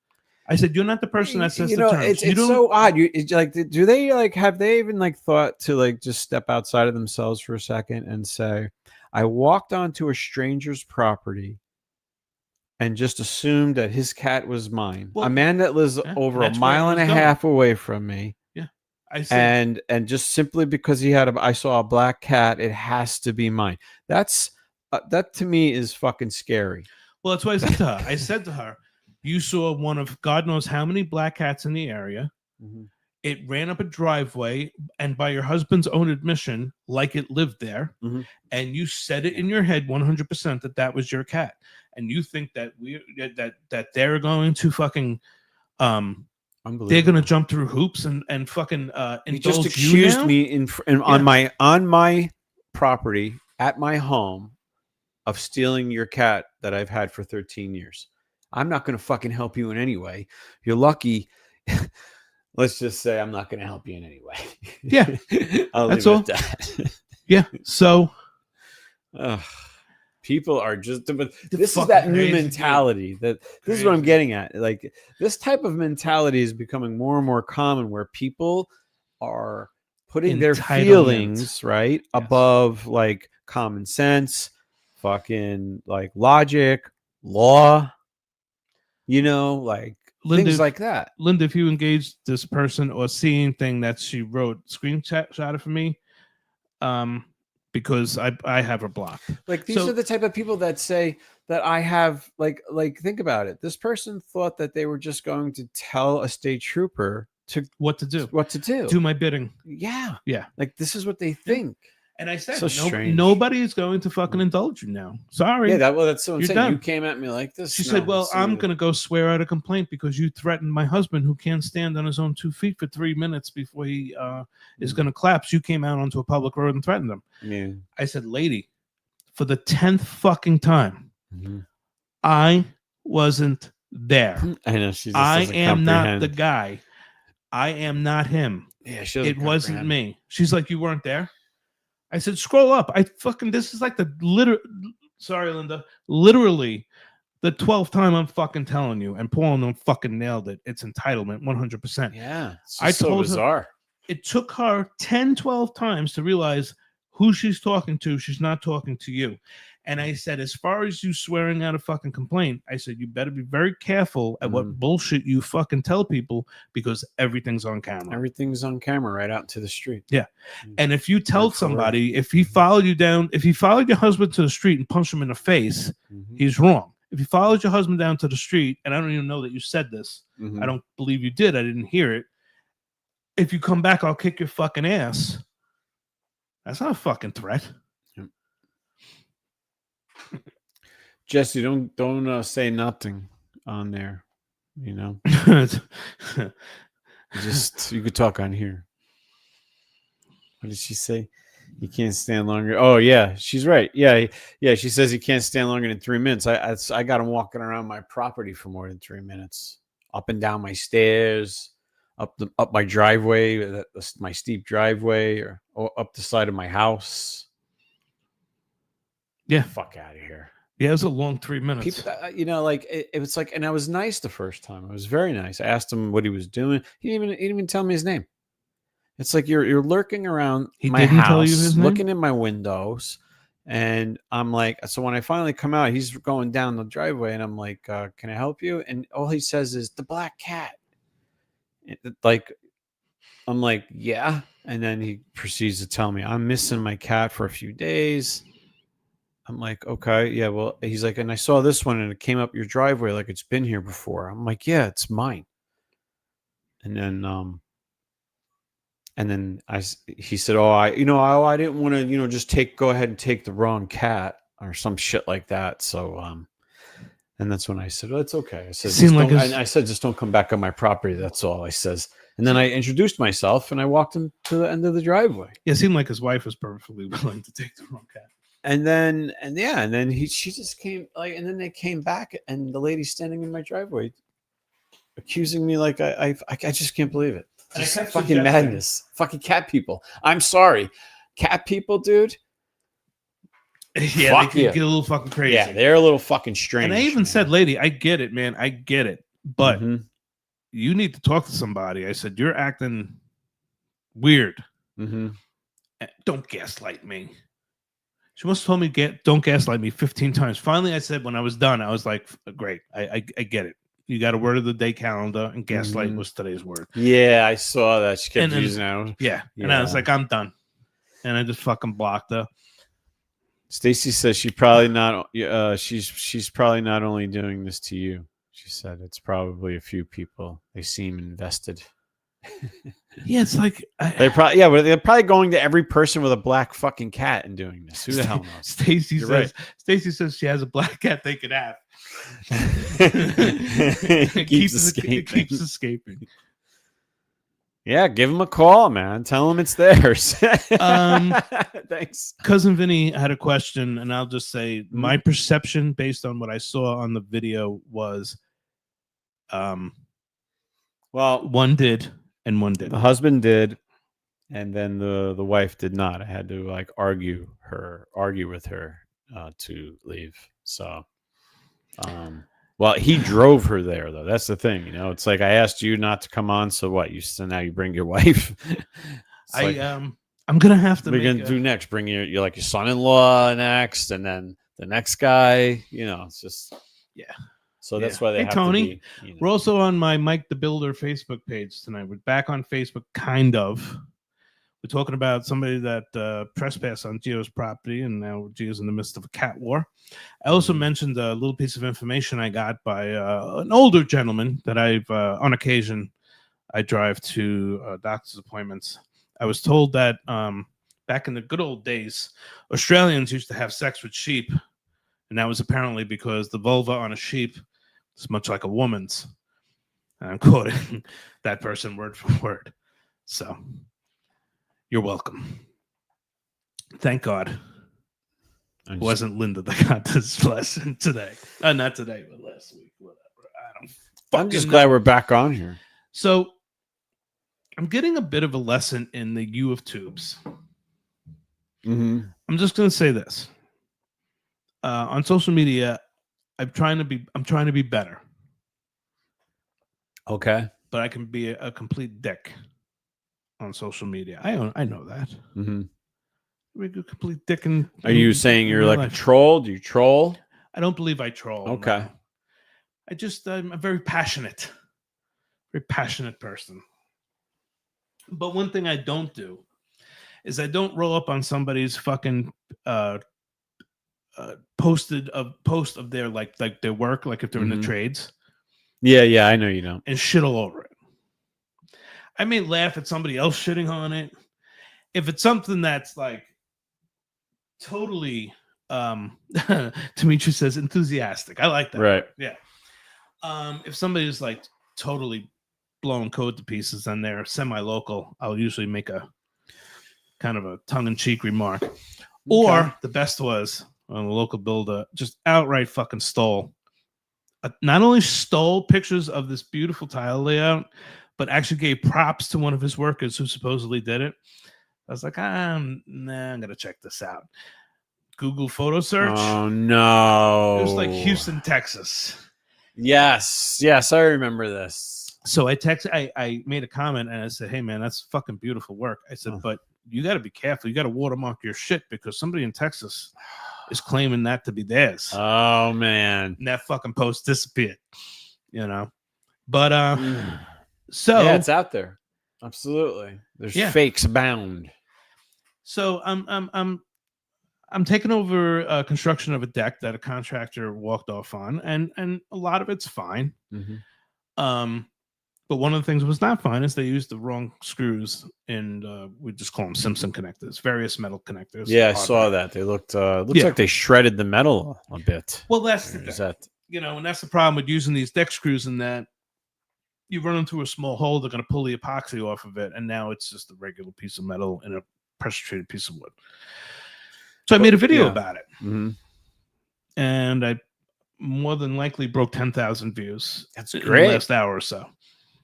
I said, you're not the person that sets the terms. It's so odd. Do they like, have they even like thought to like just step outside of themselves for a second and say, I walked onto a stranger's property and just assumed that his cat was mine. Well, a man that lives over a mile and a half away from me. Yeah. I said, and just simply because I saw a black cat, it has to be mine. That to me is fucking scary. Well, that's what I said to her. I said to her, you saw one of God knows how many black cats in the area. It ran up a driveway, and by your husband's own admission, like it lived there, and you said it in your head 100% that was your cat, and you think that that they're going to fucking they're going to jump through hoops and fucking you just accused me on my property at my home of stealing your cat that I've had for 13 years. I'm not going to fucking help you in any way. You're lucky. Let's just say I'm not going to help you in any way. Yeah. That's all. That. Yeah. So people are just, this is that new mentality this is what I'm getting at. Like this type of mentality is becoming more and more common where people are putting their feelings above like common sense, fucking like logic, law, like Linda, things like that. Linda, if you engage this person or see anything that she wrote, screenshot it for me, because I have her blocked. Like these are the type of people that say that I have like think about it. This person thought that they were just going to tell a state trooper what to do. Do my bidding. Yeah. Yeah. Like this is what they think. And I said, nobody is going to fucking indulge you now. Sorry. Yeah, that's so insane. You came at me like this. She said, well, I'm going to go swear out a complaint because you threatened my husband who can't stand on his own 2 feet for 3 minutes before he is going to collapse. You came out onto a public road and threatened him. Yeah. I said, lady, for the 10th fucking time, I wasn't there. I know. I am not the guy. I am not him. Yeah, it wasn't me. She's like, you weren't there? I said, scroll up. This is like sorry, Linda, literally the 12th time I'm fucking telling you, and Paul fucking nailed it. It's entitlement, 100%. Yeah. It's so bizarre. It took her 10, 12 times to realize who she's talking to. She's not talking to you. And I said, as far as you swearing out a fucking complaint, I said, you better be very careful at what bullshit you fucking tell people because everything's on camera. Everything's on camera right out to the street. Yeah. And if you tell somebody, if he followed you down, if he followed your husband to the street and punched him in the face, he's wrong. if you followed your husband down to the street, and I don't even know that you said this, I don't believe you did. I didn't hear it. If you come back, I'll kick your fucking ass. That's not a fucking threat. Yep. Jesse, don't say nothing on there. You know, just you could talk on here. What did she say? You can't stand longer. Oh yeah, she's right. Yeah. She says he can't stand longer than 3 minutes. I got him walking around my property for more than 3 minutes, up and down my stairs, up my driveway, my steep driveway, or up the side of my house. Yeah, fuck out of here. Yeah, it was a long 3 minutes. People, like it was like, and I was nice the first time. I was very nice. I asked him what he was doing. He didn't even tell me his name. It's like you're lurking around my house, tell you his name? Looking in my windows, and I'm like, so when I finally come out, he's going down the driveway, and I'm like, can I help you? And all he says is the black cat. Like, I'm like, yeah, and then he proceeds to tell me I'm missing my cat for a few days. I'm like, okay, yeah, well, he's like, and I saw this one, and it came up your driveway like it's been here before. I'm like, yeah, it's mine. And then he said, oh, I didn't want to, just go ahead and take the wrong cat or some shit like that. So, and that's when I said, oh, it's okay. I said, just don't come back on my property. That's all I says. And then I introduced myself and I walked him to the end of the driveway. Yeah, it seemed like his wife was perfectly willing to take the wrong cat. And then she just came and then they came back and the lady standing in my driveway accusing me like I just can't believe it. Just fucking madness. Fucking cat people. I'm sorry. Cat people, dude. Yeah, they can get a little fucking crazy. Yeah, they're a little fucking strange. And I even said, lady, I get it, man. I get it. But you need to talk to somebody. I said, you're acting weird. Don't gaslight me. She must have told me, don't gaslight me 15 times. Finally, I said, when I was done, I was like, great. I get it. You got a word of the day calendar, and gaslight was today's word. Yeah, I saw that. She kept using it. Yeah, and I was like, I'm done. And I just fucking blocked her. Stacy says she's probably not only doing this to you. She said it's probably a few people. They seem invested. Yeah, it's like they're probably going to every person with a black fucking cat and doing this. Who the hell knows? Stacy says she has a black cat they could have. It keeps escaping. Yeah, give him a call, man. Tell him it's theirs. Thanks. Cousin Vinny had a question, and I'll just say my perception based on what I saw on the video was well, one did and one didn't. The husband did, and then the wife did not. I had to argue with her to leave. So well, he drove her there, though. That's the thing, It's like I asked you not to come on, so what? So now you bring your wife. I'm gonna have to. We're gonna do next. Bring your son-in-law next, and then the next guy. It's just So that's why they have Tony, to be. We're also on my Mike the Builder Facebook page tonight. We're back on Facebook, kind of. We're talking about somebody that trespassed on Gio's property, and now Gio's in the midst of a cat war. I also mentioned a little piece of information I got by an older gentleman that I've, on occasion, I drive to doctor's appointments. I was told that back in the good old days, Australians used to have sex with sheep, and that was apparently because the vulva on a sheep is much like a woman's. And I'm quoting that person word for word. So... you're welcome. Thank God. It wasn't Linda that got this lesson today. Not today, but last week. Whatever. I'm just glad we're back on here. So I'm getting a bit of a lesson in the U of tubes. I'm just going to say this. On social media, I'm trying to be better. Okay. But I can be a complete dick on social media. I know that. We're a complete dick. Are you saying you're like a troll? Do you troll? I don't believe I troll. Okay. No. I'm a very passionate person. But one thing I don't do is I don't roll up on somebody's fucking posted a post of their like their work, like if they're in the trades, Yeah, I know you don't. and shit all over it. I may laugh at somebody else shitting on it. If it's something that's like totally, Dimitri says enthusiastic. I like that. Right. Yeah. If somebody's like totally blowing code to pieces and they're semi-local, I'll usually make a kind of a tongue-in-cheek remark. Okay. Or the best was when a local builder just outright fucking stole. Not only stole pictures of this beautiful tile layout, but actually gave props to one of his workers who supposedly did it. I was like, I'm gonna check this out. Google photo search. Oh no! It was like Houston, Texas. Yes, I remember this. So I made a comment and I said, hey man, that's fucking beautiful work. I said, but you got to be careful. You got to watermark your shit because somebody in Texas is claiming that to be theirs. Oh man. And that fucking post disappeared, you know. But so yeah, it's out there. Absolutely. There's fakes abound. So I'm taking over construction of a deck that a contractor walked off on, and a lot of it's fine. But one of the things that was not fine is they used the wrong screws, and we just call them Simpson connectors, various metal connectors. Yeah, I saw that. They looked like they shredded the metal a bit. Well, that's the thing. You know, and that's the problem with using these deck screws, in that you run into a small hole, they're going to pull the epoxy off of it, and now it's just a regular piece of metal in a pressure-treated piece of wood. So I made a video about it, and I more than likely broke 10,000 views. That's great. In the last hour or so.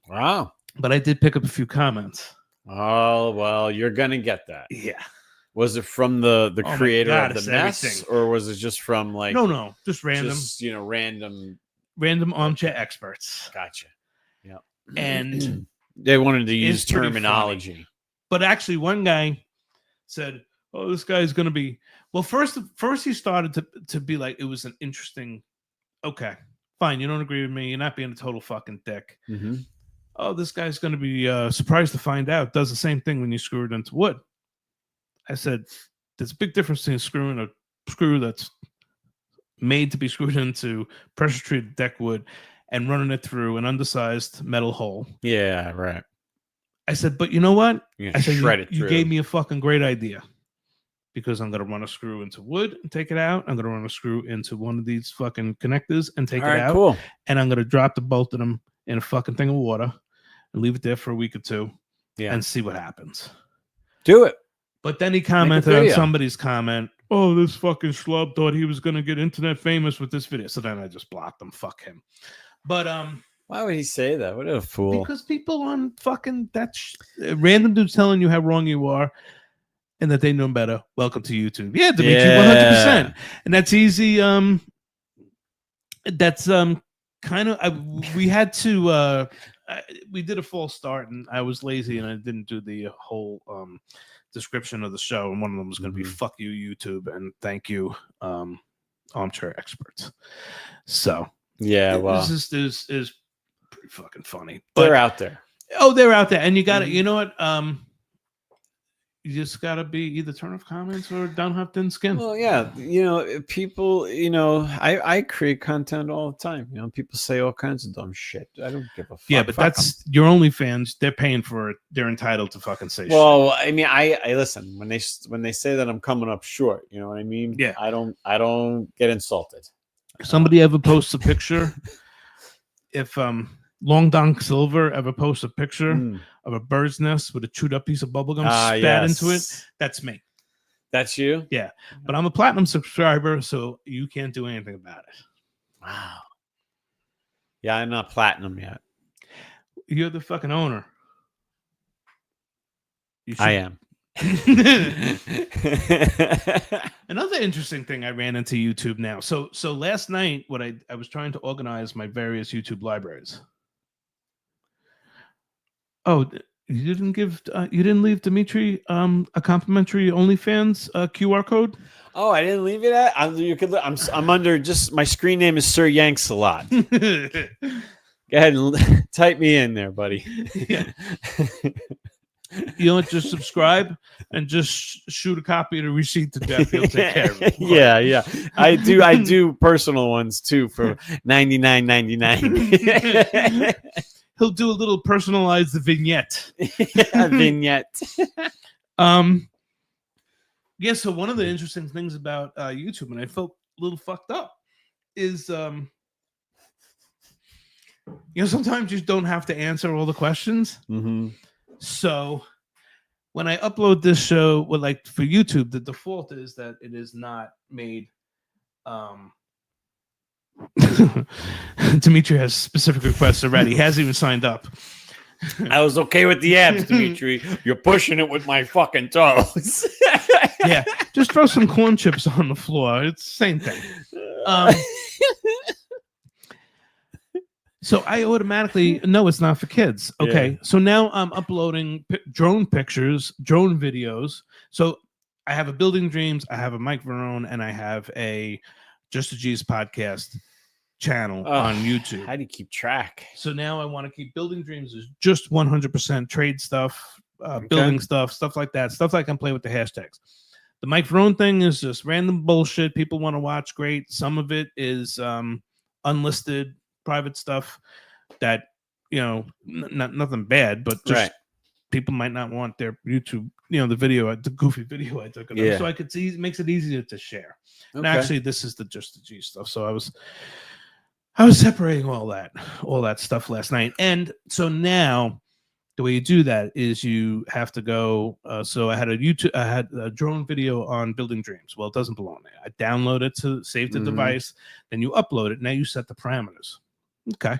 Wow. But I did pick up a few comments. Oh, well, you're going to get that. Yeah. Was it from the creator of the mess, or was it just from like... No, just random. Just, random armchair experts. Gotcha. Yeah. And they wanted to use terminology. Funny. But actually, one guy said, oh, this guy's going to be... Well, first he started to be like, it was an interesting... Okay, fine, you don't agree with me. You're not being a total fucking dick. Oh, this guy's going to be surprised to find out does the same thing when you screw it into wood. I said, there's a big difference between screwing a screw that's made to be screwed into pressure-treated deck wood and running it through an undersized metal hole. Yeah, right. I said, but you know what? I said, you gave me a fucking great idea. Because I'm going to run a screw into wood and take it out. I'm going to run a screw into one of these fucking connectors and take it out. Cool. And I'm going to drop the both of them in a fucking thing of water and leave it there for a week or two and see what happens. Do it. But then he commented on somebody's comment, oh, this fucking schlub thought he was going to get internet famous with this video. So then I just blocked him. Fuck him. But why would he say that? What a fool. Because people on fucking random dudes telling you how wrong you are. And that they know better. Welcome to YouTube. Yeah, Dimitri, 100%. And that's easy. That's kind of. We had to. We did a false start, and I was lazy, and I didn't do the whole description of the show. And one of them was going to be "Fuck you, YouTube," and "Thank you, armchair experts." So well, this is pretty fucking funny. But they're out there. Oh, they're out there, and you got to. You know what? You just gotta be either turn off comments or don't have thin skin. Well, yeah, people. I create content all the time. People say all kinds of dumb shit. I don't give a fuck. Yeah, but that's your OnlyFans. They're paying for it. They're entitled to fucking say shit. Well, I mean, I listen when they say that I'm coming up short. You know what I mean? Yeah. I don't get insulted. If somebody ever posts a picture, if Long Don Silver ever posts a picture of a bird's nest with a chewed up piece of bubblegum spat into it, that's me. That's you? Yeah. But I'm a platinum subscriber, so you can't do anything about it. Wow. Yeah, I'm not platinum yet. You're the fucking owner. I am. Another interesting thing I ran into YouTube now. So last night, what I was trying to organize my various YouTube libraries. Oh, you didn't leave Dimitri a complimentary OnlyFans QR code? Oh, I didn't leave it at. I'm under just my screen name is Sir Yanks a lot. Go ahead and type me in there, buddy. Yeah. You know what? Just subscribe and just shoot a copy of the receipt to Jeff. He'll take care of it. Yeah. I do personal ones too for $99.99. He'll do a little personalized vignette. A vignette. Yeah, so one of the interesting things about YouTube, and I felt a little fucked up, is sometimes you don't have to answer all the questions. Mm-hmm. So when I upload this show, like for YouTube, the default is that it is not made. Dimitri has specific requests already. He hasn't even signed up. I was okay with the abs, Dimitri. You're pushing it with my fucking toes. Yeah, just throw some corn chips on the floor. It's the same thing. So I automatically know it's not for kids. Okay, Yeah. so now I'm uploading drone pictures, drone videos. So I have a Building Dreams, I have a Mike Verone, and I have a Just a G's podcast channel on YouTube. How do you keep track? So now I want to keep Building Dreams as just 100% trade stuff, building stuff like that, stuff I can play with the hashtags. The Mike Verone thing is just random bullshit. People want to watch, great. Some of it is unlisted private stuff that, nothing bad, but just people might not want their YouTube, the video, the goofy video I took of them. So I could see it makes it easier to share. Okay. And actually, this is the Just the G stuff. So I was separating all that stuff last night. And so now the way you do that is you have to go. So I had a drone video on Building Dreams. Well, it doesn't belong there. I download it to save the device. Then you upload it. Now you set the parameters. Okay.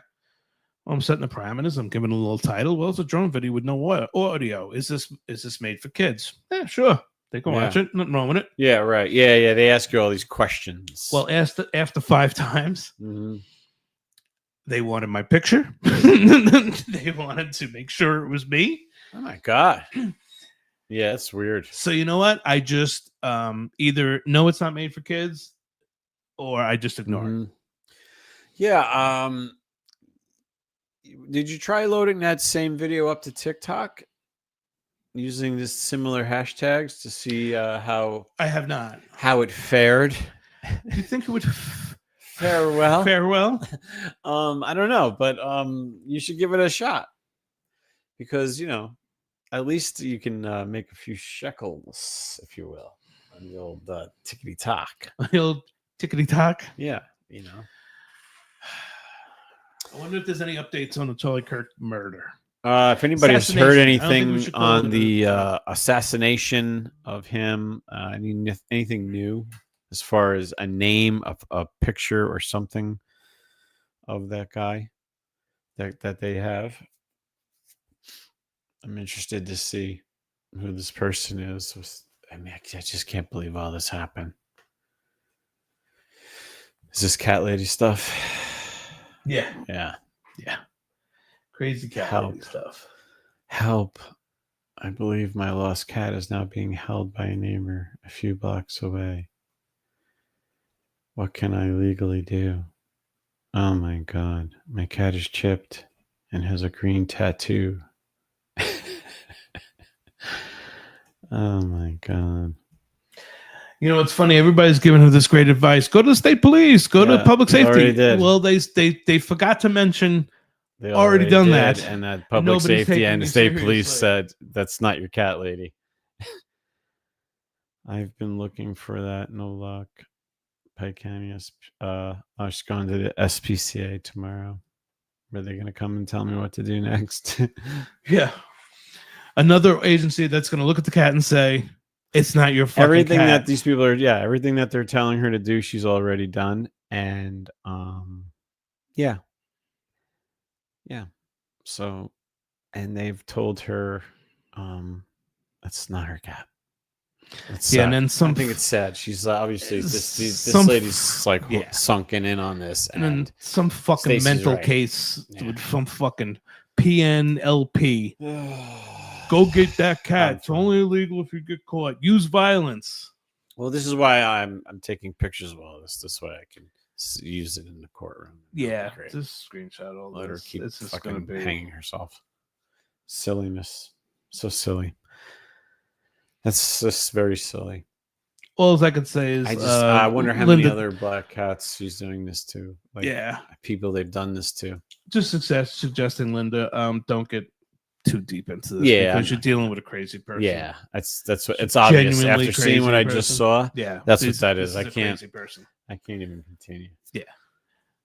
Well, I'm setting the parameters. I'm giving it a little title. Well, it's a drone video with no audio. Is this made for kids? Yeah, sure. They can watch it. Nothing wrong with it. Yeah, right. Yeah. They ask you all these questions. Well, after 5 times, they wanted my picture. They wanted to make sure it was me. Oh my God. Yeah, it's weird. So you know what? I just either know it's not made for kids, or I just ignore it. Yeah. Did you try loading that same video up to TikTok using this similar hashtags to see how? I have not. How it fared? Do you think it would fare well? Farewell. I don't know, but you should give it a shot because at least you can make a few shekels, if you will, on the old tickety tock. The old tickety tock. Yeah, I wonder if there's any updates on the Charlie Kirk murder. If anybody has heard anything on the assassination of him, anything new as far as a name, a picture, or something of that guy that they have, I'm interested to see who this person is. I just can't believe all this happened. Is this cat lady stuff? Yeah. Crazy cat lady stuff. Help. I believe my lost cat is now being held by a neighbor a few blocks away. What can I legally do? Oh my God. My cat is chipped and has a green tattoo. Oh my God. It's funny. Everybody's giving her this great advice. Go to the state police. Go to public safety. Well, they forgot to mention they already done that. And that public safety and the state police said, that's not your cat lady. I've been looking for that. No luck. Pike County. She's going to the SPCA tomorrow. Are they going to come and tell me what to do next? Yeah. Another agency that's going to look at the cat and say, it's not your fucking everything cat. That these people are, everything that they're telling her to do, she's already done. And yeah. So, and they've told her that's not her cat. And then I think it's sad. She's obviously this lady's like sunken in on this, and then some fucking Stacey's mental case with some fucking PNLP. Go get that cat. It's only illegal if you get caught. Use violence. Well, this is why I'm taking pictures of all this. This way I can use it in the courtroom. Yeah, just screenshot all Let this. her keep this is fucking be... hanging herself. Silliness. So silly. That's just very silly. All I could say is, I wonder how Linda, many other black cats she's doing this to. Like, yeah, people they've done this to. just suggesting Linda, don't get too deep into this Yeah, because you're dealing with a crazy person. Yeah, that's what it's obvious Genuinely after seeing what I just saw. Yeah, That's what that is. This a crazy person. I can't even continue. Yeah.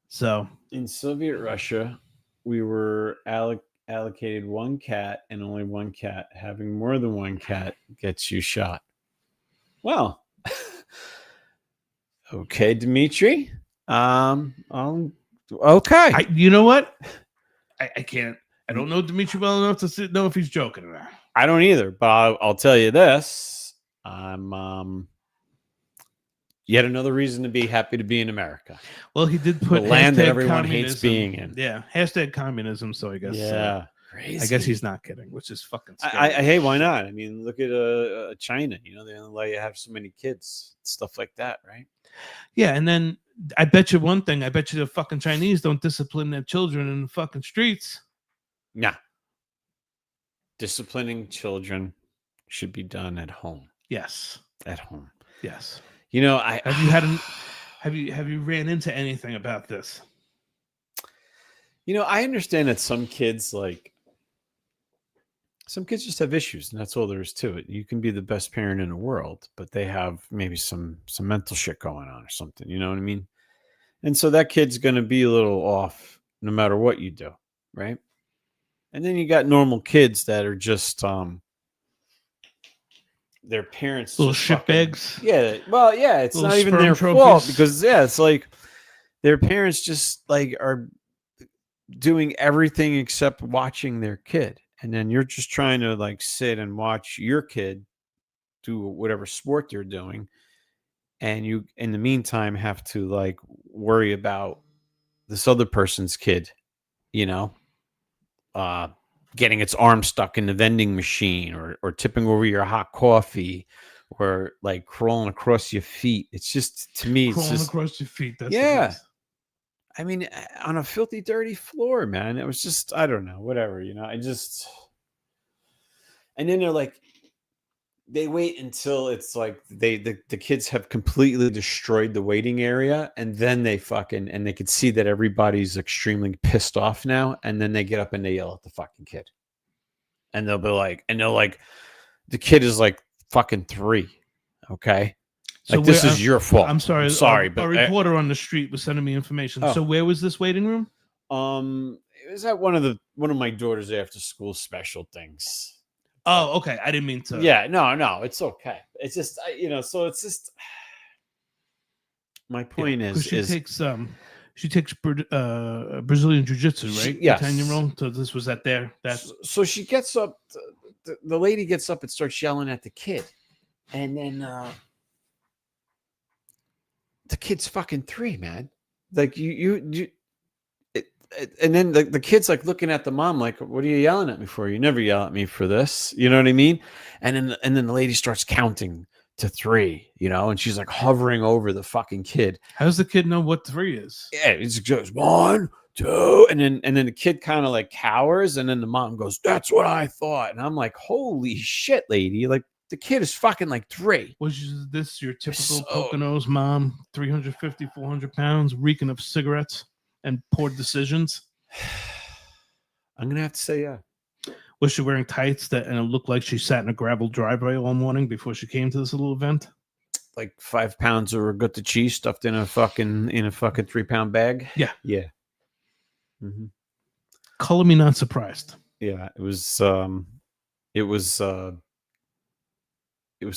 So in Soviet Russia, we were allocated one cat and only one cat. Having more than one cat gets you shot. Well, okay, Dimitri. Okay. you know what? I can't. I don't know Dimitri well enough to know if he's joking or not. I don't either, but I'll tell you this: I'm yet another reason to be happy to be in America. Well, he did put the land that everyone communism. hates being in. Yeah, hashtag communism. So I guess. Yeah, crazy. I guess he's not kidding, which is fucking scary. Hey, why not? I mean, look at China. You know, they only let you have so many kids, stuff like that, right? Yeah, and then I bet you one thing. I bet you the fucking Chinese don't discipline their children in the fucking streets. Nah. Disciplining children should be done at home. Yes. At home. Yes. You know, have you ran into anything about this? You know, I understand that some kids just have issues, and that's all there is to it. You can be the best parent in the world, but they have maybe some mental shit going on or something. You know what I mean? And so that kid's going to be a little off no matter what you do, right? And then you got normal kids that are just their parents little shitbags. Yeah, well, yeah, it's little not even their fault because it's like their parents just like are doing everything except watching their kid. And then you're just trying to like sit and watch your kid do whatever sport they're doing. And you, in the meantime, have to like worry about this other person's kid, you know, getting its arm stuck in the vending machine or tipping over your hot coffee or like crawling across your feet. It's just, to me, crawling it's just, across your feet. That's yeah. I mean, on a filthy, dirty floor, man. It was just, I don't know, whatever, you know, and then they're like, they wait until it's like the kids have completely destroyed the waiting area, and then they could see that everybody's extremely pissed off now, and then they get up and they yell at the fucking kid. And they'll be like, the kid is like fucking 3, okay? So like, this is your fault. I'm sorry. But a reporter on the street was sending me information. So where was this waiting room? It was at one of my daughter's after school special things. Oh, okay. I didn't mean to. Yeah, no, it's okay. It's just, so it's just. My point is, she takes Brazilian jiu-jitsu, right? Yes. 10-year-old. So this was at there. So she gets up. The lady gets up and starts yelling at the kid, and then the kid's fucking 3, man. Like and then the kid's like looking at the mom like, what are you yelling at me for? You never yell at me for this. You know what I mean? And then the lady starts counting to 3, you know, and she's like hovering over the fucking kid. How does the kid know what 3 is? Yeah, it's just 1, 2, and then the kid kind of like cowers, and then the mom goes, that's what I thought. And I'm like, holy shit, lady. Like, the kid is fucking like 3. Was this your typical Poconos mom, 350, 400 pounds, reeking of cigarettes and poor decisions? I'm going to have to say, yeah. Was she wearing tights and it looked like she sat in a gravel driveway all morning before she came to this little event? Like 5 pounds of ricotta cheese stuffed in a fucking 3-pound bag? Yeah. Yeah. Mm-hmm. Color me not surprised. Yeah, it was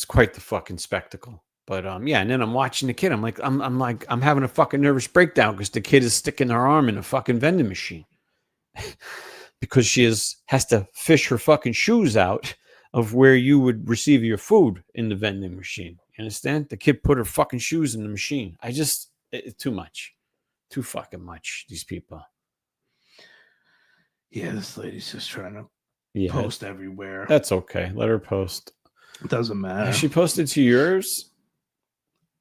quite the fucking spectacle. But yeah, and then I'm watching the kid. I'm having a fucking nervous breakdown because the kid is sticking her arm in a fucking vending machine because she has to fish her fucking shoes out of where you would receive your food in the vending machine. You understand? The kid put her fucking shoes in the machine. It's too much, too fucking much. These people. Yeah, this lady's just trying to post everywhere. That's okay. Let her post. It doesn't matter. Has she posted to yours?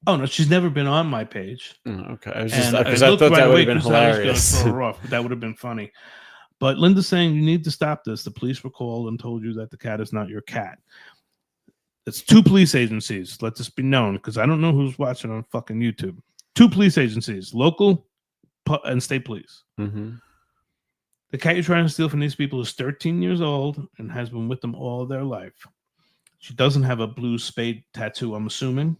Oh no, she's never been on my page. Okay, I was just because I thought that would have been hilarious. Throw her off. That would have been funny. But Linda's saying you need to stop this. The police were called and told you that the cat is not your cat. It's 2 police agencies. Let this be known, because I don't know who's watching on fucking YouTube. 2 police agencies, local and state police. Mm-hmm. The cat you're trying to steal from these people is 13 years old and has been with them all their life. She doesn't have a blue spade tattoo, I'm assuming.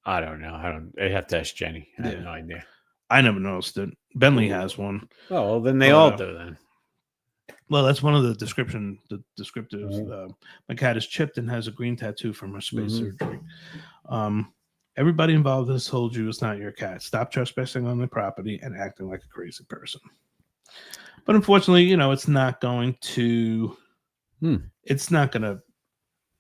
I don't know. I have to ask Jenny. I have no idea. I never noticed it. Bentley has one. Oh, well, then they all do then. Well, that's one of the descriptives. My cat is chipped and has a green tattoo from her space surgery. Everybody involved in this told you it's not your cat. Stop trespassing on the property and acting like a crazy person. But unfortunately, it's not going to. It's not going to.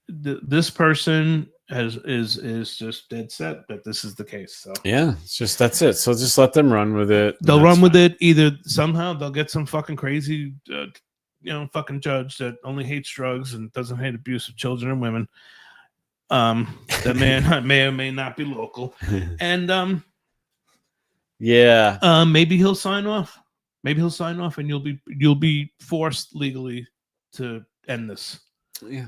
This person is just dead set that this is the case. So yeah, it's just that's it. So just let them run with it. They'll run with it. Either somehow they'll get some fucking crazy, fucking judge that only hates drugs and doesn't hate abuse of children and women. That may or may not be local, and maybe he'll sign off. Maybe he'll sign off, and you'll be forced legally to end this. Yeah.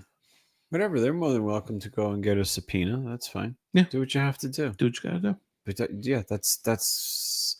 Whatever, they're more than welcome to go and get a subpoena. That's fine. Yeah, do what you have to do. Do what you gotta do. But that's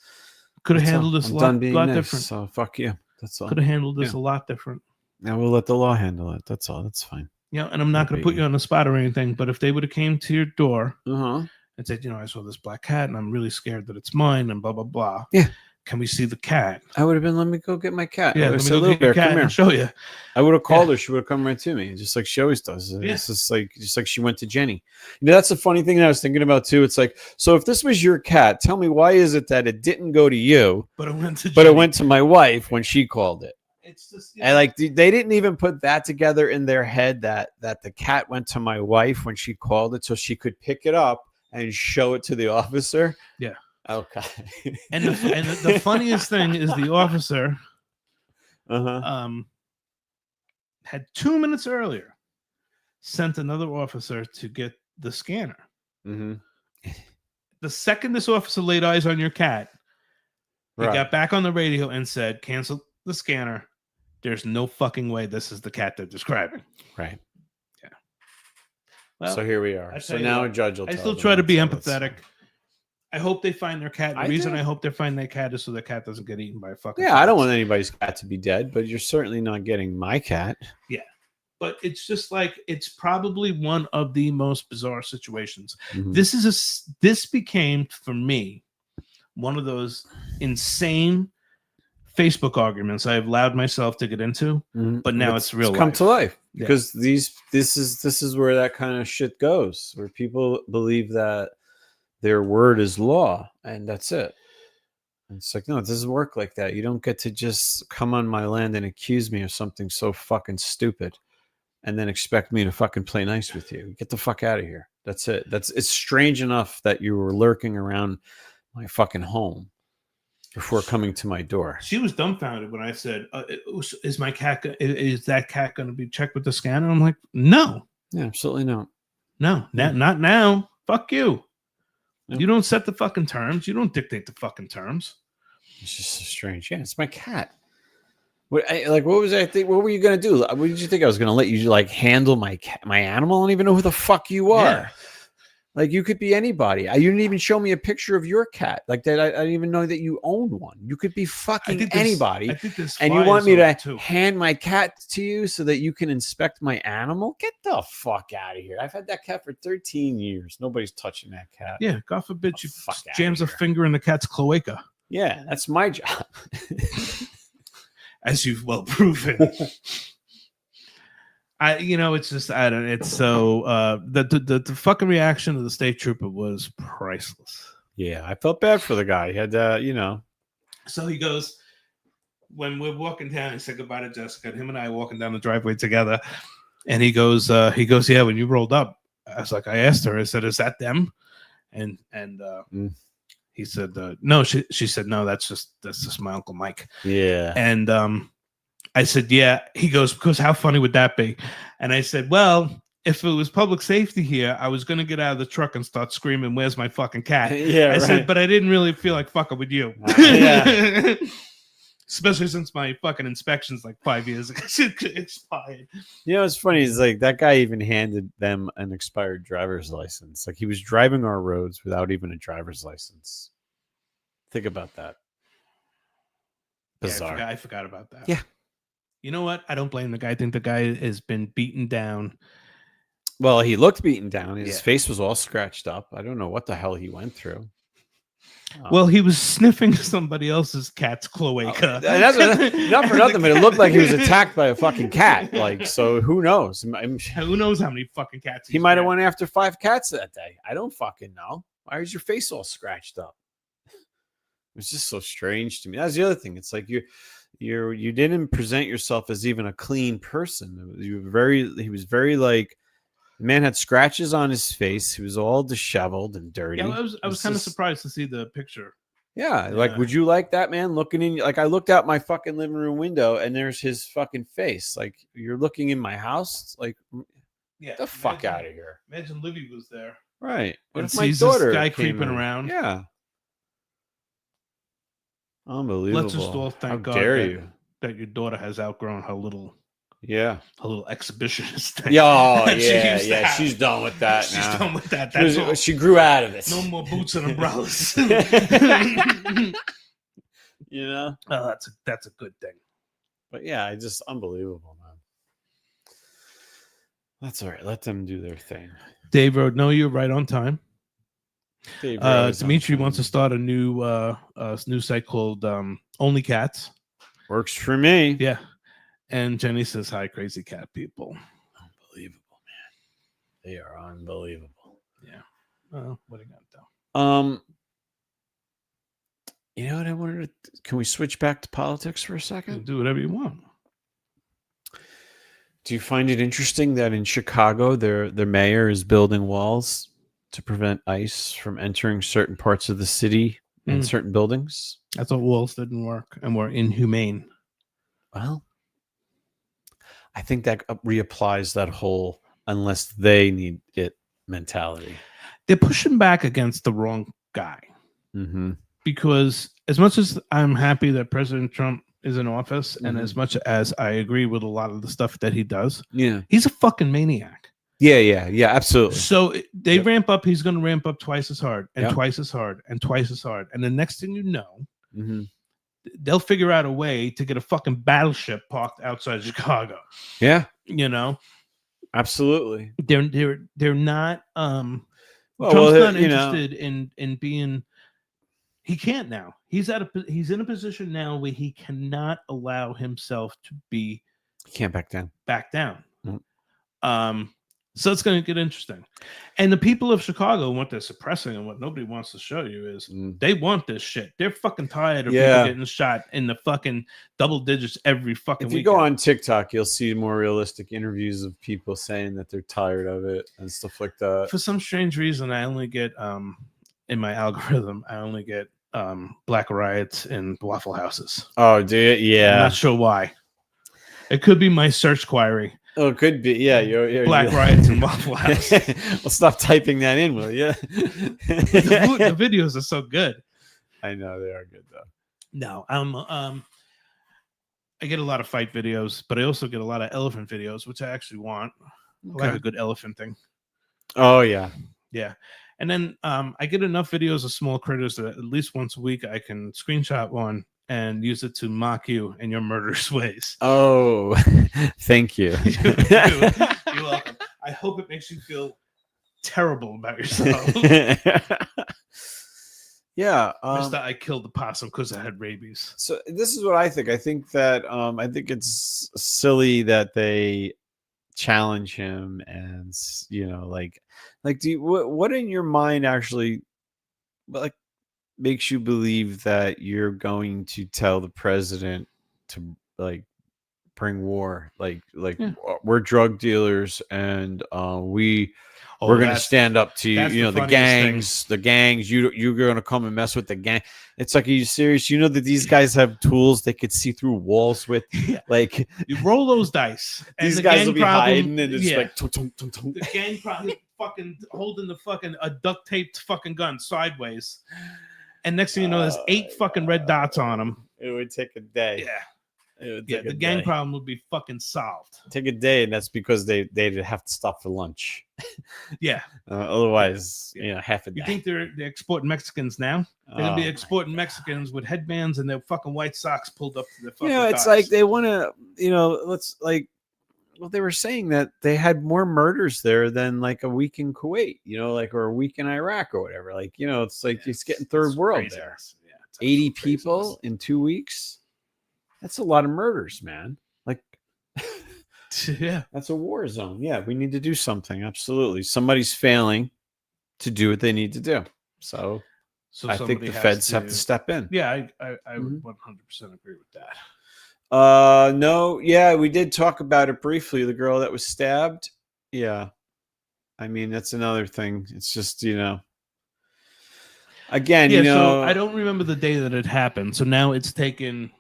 could have handled this a lot different. So fuck you. That's all. Could have handled this a lot different. Now we'll let the law handle it. That's all. That's fine. Yeah, and I'm not going to put you on the spot or anything. But if they would have came to your door and said, I saw this black cat and I'm really scared that it's mine and blah blah blah. Yeah. Can we see the cat? I would have been, let me go get my cat. Yeah, let me go get your cat and show you. I would have called her. She would have come right to me, just like she always does. Yeah. It's just like she went to Jenny. That's the funny thing that I was thinking about too. It's like, so if this was your cat, tell me why is it that it didn't go to you, but it went to my wife when she called it? It's just, and they didn't even put that together in their head that the cat went to my wife when she called it, so she could pick it up and show it to the officer. Yeah. Okay. and the funniest thing is the officer had 2 minutes earlier sent another officer to get the scanner. The second this officer laid eyes on your cat, he got back on the radio and said, cancel the scanner. There's no fucking way this is the cat they're describing. Right. Yeah. Well, so here we are. So now a judge will I still try to be empathetic. I hope they find their cat. The reason I hope they find their cat is so their cat doesn't get eaten by a fucking I don't want anybody's cat to be dead, but you're certainly not getting my cat. Yeah. But it's just like, it's probably one of the most bizarre situations. This became, for me, one of those insane Facebook arguments I've allowed myself to get into, but now it's real life. Come to life because this is where that kind of shit goes, where people believe that their word is law and that's it. And it's like, no, it doesn't work like that. You don't get to just come on my land and accuse me of something so fucking stupid and then expect me to fucking play nice with you. Get the fuck out of here. That's it. It's strange enough that you were lurking around my fucking home before coming to my door. She was dumbfounded when I said, is that cat going to be checked with the scanner? I'm like, no. Yeah, absolutely not. No, not now. Fuck you. Yep. You don't set the fucking terms. You don't dictate the fucking terms. It's just so strange. Yeah, it's my cat. What was I think? What were you gonna do? What did you think I was gonna let you handle my animal? I don't even know who the fuck you are. Yeah. Like, you could be anybody. You didn't even show me a picture of your cat. Like that, I didn't even know that you owned one. You could be fucking anybody. And you want me to hand my cat to you so that you can inspect my animal? Get the fuck out of here. I've had that cat for 13 years. Nobody's touching that cat. Yeah, God forbid she jams a finger in the cat's cloaca. Yeah, that's my job. As you've well proven. It's just, I don't, it's so, the fucking reaction of the state trooper was priceless. Yeah, I felt bad for the guy. He had, So he goes, when we're walking down, he said goodbye to Jessica, and him and I are walking down the driveway together. And he goes, yeah, when you rolled up, I was like, I asked her, I said, is that them? And he said, no, she said, no, that's just my Uncle Mike. Yeah. And, I said, yeah. He goes, because how funny would that be? And I said, well, if it was public safety here, I was going to get out of the truck and start screaming, where's my fucking cat? Yeah, I said, but I didn't really feel like fucking with you. Yeah. Especially since my fucking inspection's like 5 years expired. You know, it's funny. Is like that guy even handed them an expired driver's license. Like he was driving our roads without even a driver's license. Think about that. Bizarre. Yeah, I forgot about that. Yeah. You know what? I don't blame the guy. I think the guy has been beaten down. Well, he looked beaten down. His Yeah. face was all scratched up. I don't know what the hell he went through. Well, he was sniffing somebody else's cat's cloaca. Not for nothing, but it looked like he was attacked by a fucking cat. Like, so who knows? Who knows how many fucking cats he might have went after 5 cats that day. I don't fucking know. Why is your face all scratched up? It was just so strange to me. That's the other thing. It's like you didn't present yourself as even a clean person. He was very like. The man had scratches on his face. He was all disheveled and dirty. Yeah, I was kind of surprised to see the picture. Yeah, like, would you like that man looking in? Like, I looked out my fucking living room window and there's his fucking face. Like, you're looking in my house. Like, get the fuck out of here. Imagine Livy was there. Right. What if my daughter this guy creeping around? Yeah. Unbelievable. Let's just all thank God that your daughter has outgrown her little. Yeah, a little exhibitionist thing. Yeah. She's done with that. She's done with that. She grew out of it. No more boots and umbrellas. You know, that's a good thing. But yeah, just unbelievable, man. That's all right. Let them do their thing. Dave Road, no, you're right on time. Dimitri wants to start a new site called Only Cats. Works for me. Yeah. And Jenny says, hi, crazy cat people. Unbelievable, man. They are unbelievable. Yeah. Well, what are you going to do? You know what I wanted to... Can we switch back to politics for a second? Do whatever you want. Do you find it interesting that in Chicago, their mayor is building walls to prevent ICE from entering certain parts of the city and certain buildings? I thought walls didn't work and were inhumane. Well... I think that reapplies that whole unless they need it mentality. They're pushing back against the wrong guy. Mm-hmm. Because as much as I'm happy that President Trump is in office, and as much as I agree with a lot of the stuff that he does, he's a fucking maniac. Yeah, absolutely. So they ramp up. He's going to ramp up twice as hard and twice as hard and twice as hard. And the next thing you know, they'll figure out a way to get a fucking battleship parked outside Chicago. Yeah, you know, absolutely. They're not. Trump's not interested in being. He can't now. He's in a position now where he cannot allow himself to be. He can't back down. Mm-hmm. So it's going to get interesting. And the people of Chicago, what they're suppressing and what nobody wants to show you is they want this shit. They're fucking tired of people getting shot in the fucking double digits every fucking weekend. If you go on TikTok, you'll see more realistic interviews of people saying that they're tired of it and stuff like that. For some strange reason, I only get, in my algorithm, black riots in Waffle Houses. Oh, do you? Yeah. I'm not sure why. It could be my search query. Oh, it could be. Yeah, you're Black riots in Waffle House. Well, stop typing that in, will you? The videos are so good. I know they are good though. No, I get a lot of fight videos, but I also get a lot of elephant videos, which I actually want. Okay. I like a good elephant thing. Oh yeah. And then I get enough videos of small critters that at least once a week I can screenshot one and use it to mock you in your murderous ways. Oh, thank you. You're welcome. I hope it makes you feel terrible about yourself. Yeah. Mr. I killed the possum because I had rabies. So this is what I think. I think that I think it's silly that they challenge him and, like do you, what in your mind actually makes you believe that you're going to tell the president to bring war, we're drug dealers and we're going to stand up to the gangs you're going to come and mess with the gang. It's like, are you serious? You know that these guys have tools they could see through walls with. Like, you roll those dice and these guys will be hiding and it's like the gang probably fucking holding the fucking a duct taped fucking gun sideways. And next thing you know, there's 8 fucking red dots on them. It would take a day. Yeah. It would Yeah, take the a gang day. problem would be fucking solved. Take a day, and that's because they'd have to stop for lunch. Yeah. Otherwise, Yeah. half a day. You think they're exporting Mexicans now? They're gonna be exporting Mexicans with headbands and their fucking white socks pulled up to their fucking it's thighs. like they want to, let's like. Well, they were saying that they had more murders there than like a week in Kuwait, or a week in Iraq or whatever. Like, it's like it's getting third world craziness. there. Yeah, 80 people in 2 weeks. That's a lot of murders, man. Like, yeah, that's a war zone. Yeah, we need to do something. Absolutely. Somebody's failing to do what they need to do. So I think the feds have to step in. Yeah, I would 100% agree with that. No, yeah, we did talk about it briefly. The girl that was stabbed. Yeah. I mean, that's another thing. It's just, again, so I don't remember the day that it happened. So now it's taken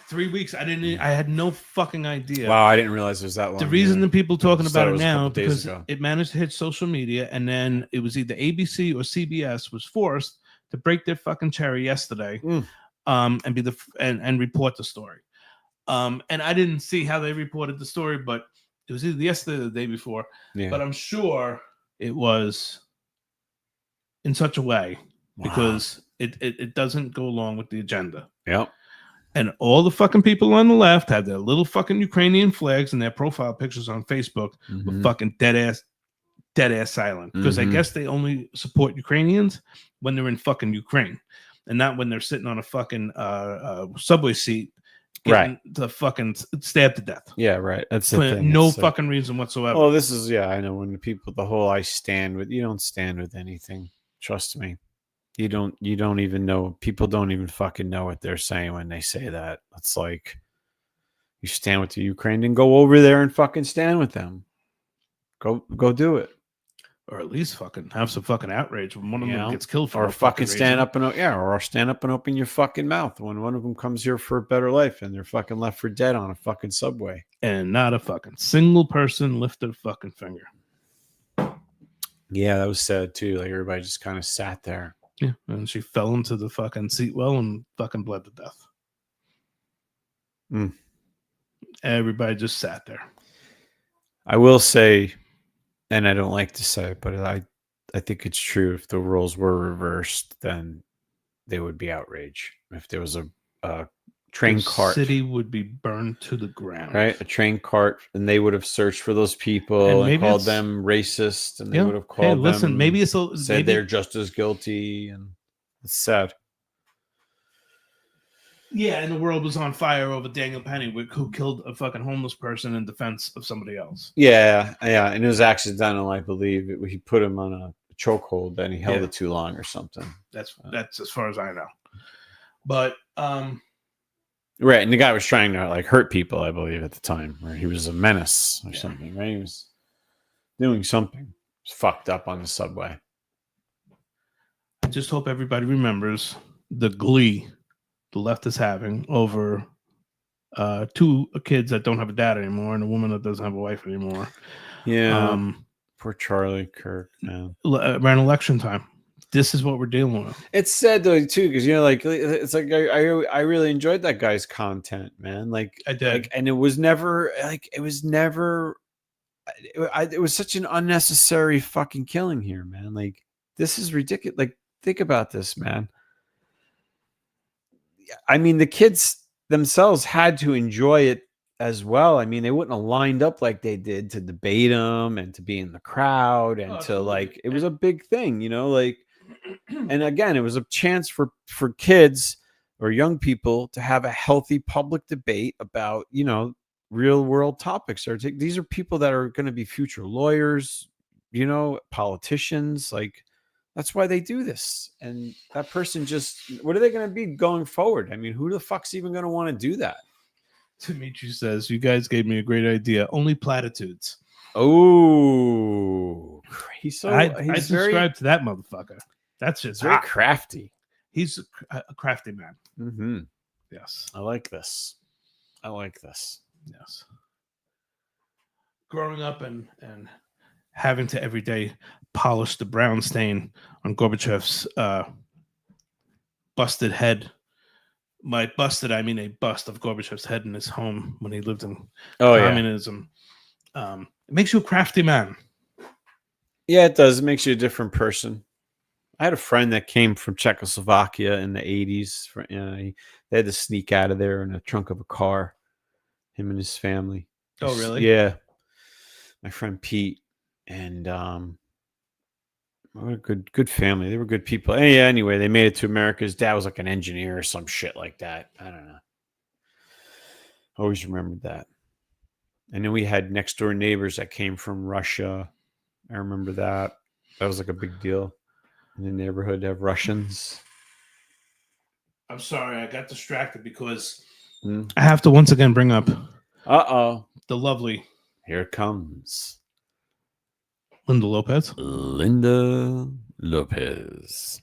3 weeks. I had no fucking idea. Wow, I didn't realize it was that long. The reason that people talking about it was now because it managed to hit social media, and then it was either ABC or CBS was forced to break their fucking cherry yesterday, and be and report the story. And I didn't see how they reported the story, but it was either yesterday or the day before. Yeah. But I'm sure it was in such a way because it doesn't go along with the agenda. Yep. And all the fucking people on the left had their little fucking Ukrainian flags and their profile pictures on Facebook with fucking dead ass silent. Because I guess they only support Ukrainians when they're in fucking Ukraine and not when they're sitting on a fucking subway seat getting the fucking stabbed to death. Yeah, right. That's the thing. No fucking reason whatsoever. Oh, this is, I know when the whole I stand with, you don't stand with anything. Trust me. You don't even know. People don't even fucking know what they're saying when they say that. It's like you stand with the Ukraine and go over there and fucking stand with them. Go do it. Or at least fucking have some fucking outrage when one of them gets killed for or fucking stand up and open your fucking mouth when one of them comes here for a better life and they're fucking left for dead on a fucking subway. And not a fucking single person lifted a fucking finger. Yeah, that was sad too. Like everybody just kind of sat there. Yeah, and she fell into the fucking seat well and fucking bled to death. Everybody just sat there. I will say, and I don't like to say it, but I think it's true. If the roles were reversed, then they would be outraged. If there was a train cart, the city would be burned to the ground. Right, a train cart, and they would have searched for those people and called them racist, and they would have called them. Maybe said they're just as guilty, and it's sad. Yeah, and the world was on fire over Daniel Penny, who killed a fucking homeless person in defense of somebody else. Yeah, and it was accidental, I believe. He put him on a chokehold, and he held it too long or something. That's as far as I know. But right, and the guy was trying to like hurt people, I believe, at the time, where he was a menace or something. Right, he was doing something. He was fucked up on the subway. I just hope everybody remembers the glee the left is having over two kids that don't have a dad anymore and a woman that doesn't have a wife anymore. Yeah. Poor Charlie Kirk, man. Around election time. This is what we're dealing with. It's sad though too, because like it's like I really enjoyed that guy's content, man. Like I did, and it was never it was such an unnecessary fucking killing here, man. Like this is ridiculous. Like think about this, man. I mean, the kids themselves had to enjoy it as well. I mean, they wouldn't have lined up like they did to debate him and to be in the crowd and to like, it was a big thing, like, and again, it was a chance for kids or young people to have a healthy public debate about, real world topics. These are people that are going to be future lawyers, politicians, like, that's why they do this. And that person what are they going to be going forward? I mean, who the fuck's even going to want to do that? Dimitri says, you guys gave me a great idea. Only platitudes. Oh, I subscribe to that motherfucker. That's just very crafty. He's a crafty man. Mm-hmm. Yes. I like this. Yes. Growing up and having to every day polish the brown stain on Gorbachev's busted head. By busted, I mean a bust of Gorbachev's head in his home when he lived in communism. It makes you a crafty man. Yeah, it does. It makes you a different person. I had a friend that came from Czechoslovakia in the 80s. They had to sneak out of there in the trunk of a car, him and his family. Oh, really? Yeah. My friend Pete. And what a good family. They were good people. Anyway, they made it to America. His dad was like an engineer or some shit like that. I don't know. Always remembered that. And then we had next door neighbors that came from Russia. I remember that. That was like a big deal in the neighborhood to have Russians. I'm sorry, I got distracted because I have to once again bring up the lovely Here it comes. Linda Lopez. Linda Lopez.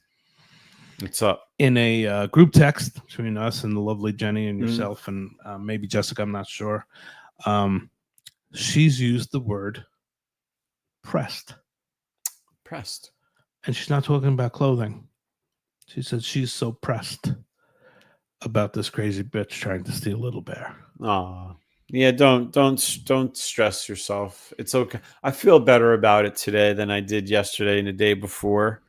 What's up? In a group text between us and the lovely Jenny and yourself and maybe Jessica, I'm not sure. She's used the word pressed. Pressed. And she's not talking about clothing. She said she's so pressed about this crazy bitch trying to steal Little Bear. Aw. Yeah, don't stress yourself. It's okay. I feel better about it today than I did yesterday and the day before.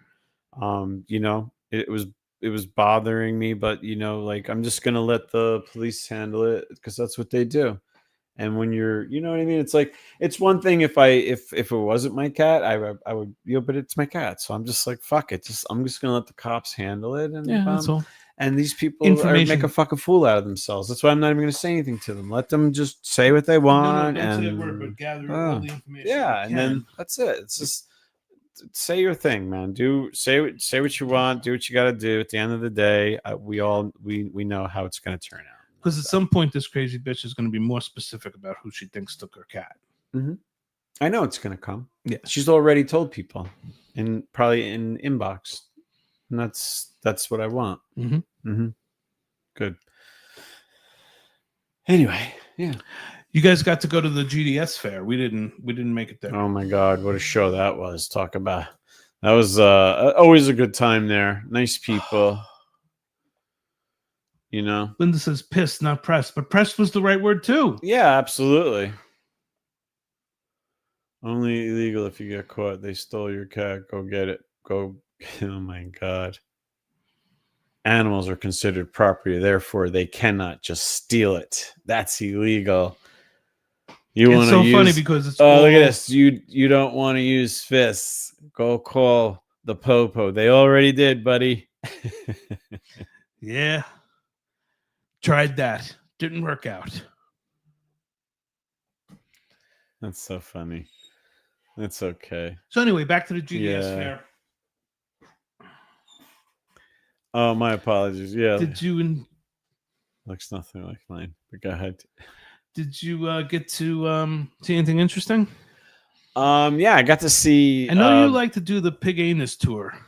It was bothering me, but like I'm just gonna let the police handle it because that's what they do. And when you're, you know what I mean? It's like, it's one thing if it wasn't my cat, I would, but it's my cat. So I'm just like, fuck it. I'm just going to let the cops handle it. And that's all. And these people make a fucking fool out of themselves. That's why I'm not even going to say anything to them. Let them just say what they want. Don't say a word, but gather all the information. Yeah. And then that's it. It's just say your thing, man. Say what you want. Do what you got to do. At the end of the day, we know how it's going to turn out. Because at some point, this crazy bitch is going to be more specific about who she thinks took her cat. Mm-hmm. I know it's going to come. Yeah, she's already told people, and probably in inbox, and that's what I want. Mm-hmm. Mm-hmm. Good. Anyway, yeah, you guys got to go to the GDS fair. We didn't make it there. Oh my God, what a show that was! Talk about that was always a good time there. Nice people. Linda says pissed, not pressed, but pressed was the right word too. Yeah, absolutely. Only illegal if you get caught. They stole your cat. Go get it. Go. Oh my God. Animals are considered property. Therefore, they cannot just steal it. That's illegal. It's so funny because it's look at this. You don't want to use fists. Go call the popo. They already did, buddy. Yeah. Tried that. Didn't work out. That's so funny. That's okay. So anyway, back to the GDS fair. Oh, my apologies. Yeah. Did you... Looks nothing like mine, but go ahead. Did you get to see anything interesting? Yeah, I got to see... I know you like to do the pig anus tour.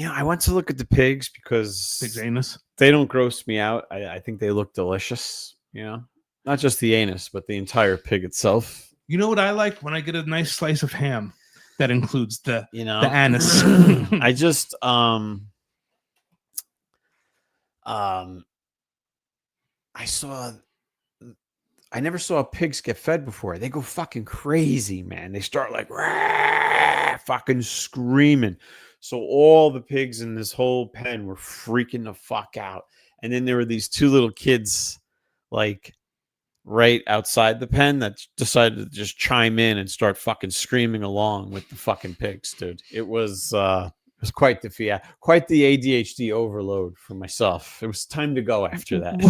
I went to look at the pigs because pig's anus. They don't gross me out. I think they look delicious. Not just the anus, but the entire pig itself. You know what I like? When I get a nice slice of ham that includes the anus. I just I never saw pigs get fed before. They go fucking crazy, man. They start like fucking screaming. So all the pigs in this whole pen were freaking the fuck out. And then there were these two little kids like right outside the pen that decided to just chime in and start fucking screaming along with the fucking pigs, dude. It was quite the ADHD overload for myself. It was time to go after that.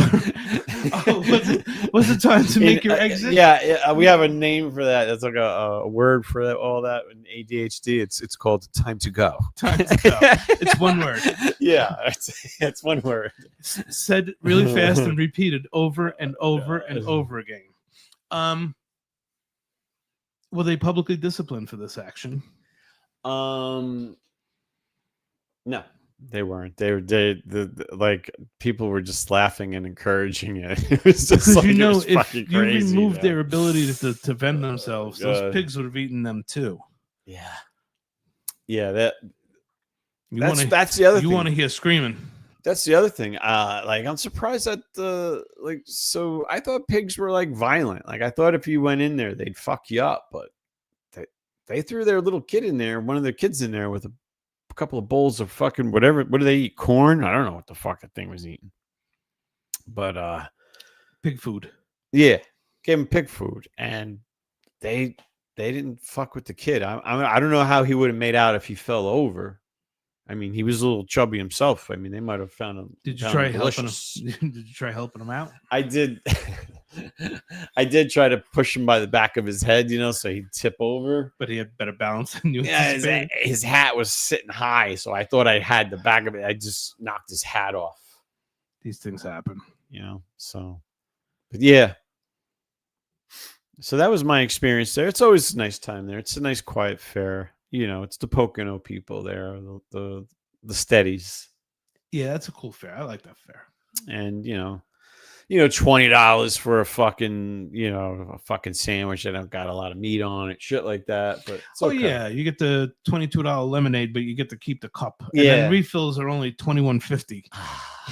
Was it time to make your exit? Yeah, we have a name for that. It's like a word for that, all that in ADHD. It's called time to go. Time to go. It's one word. Yeah, it's one word. Said really fast and repeated over and over and over again. Were they publicly disciplined for this action? No, they weren't. They like people were just laughing and encouraging it. It was just like, if you removed their ability to vent themselves, those pigs would have eaten them too. Yeah. That's the other thing. You want to hear screaming. That's the other thing. Like I'm surprised that so I thought pigs were like violent. Like I thought if you went in there, they'd fuck you up, but they threw their little kid in there, one of their kids in there with a couple of bowls of fucking whatever. What do they eat? Corn? I don't know what the fuck that thing was eating. But Pig food. yeah, gave him pig food, and they didn't fuck with the kid. I don't know how he would have made out if he fell over. I mean, he was a little chubby himself. I mean, they might have found him. Did you try helping him? Did you try helping him out? I did. I did try to push him by the back of his head, so he'd tip over. But he had better balance than you. Yeah, his hat was sitting high, so I thought I had the back of it. I just knocked his hat off. These things happen, So, but yeah. So that was my experience there. It's always a nice time there. It's a nice, quiet fair. It's the Pocono people there, the steadies. Yeah, that's a cool fair. I like that fair. And $20 for a fucking sandwich that don't got a lot of meat on it, shit like that. But it's okay. Yeah, you get the $22 lemonade, but you get to keep the cup. And then refills are only $21.50.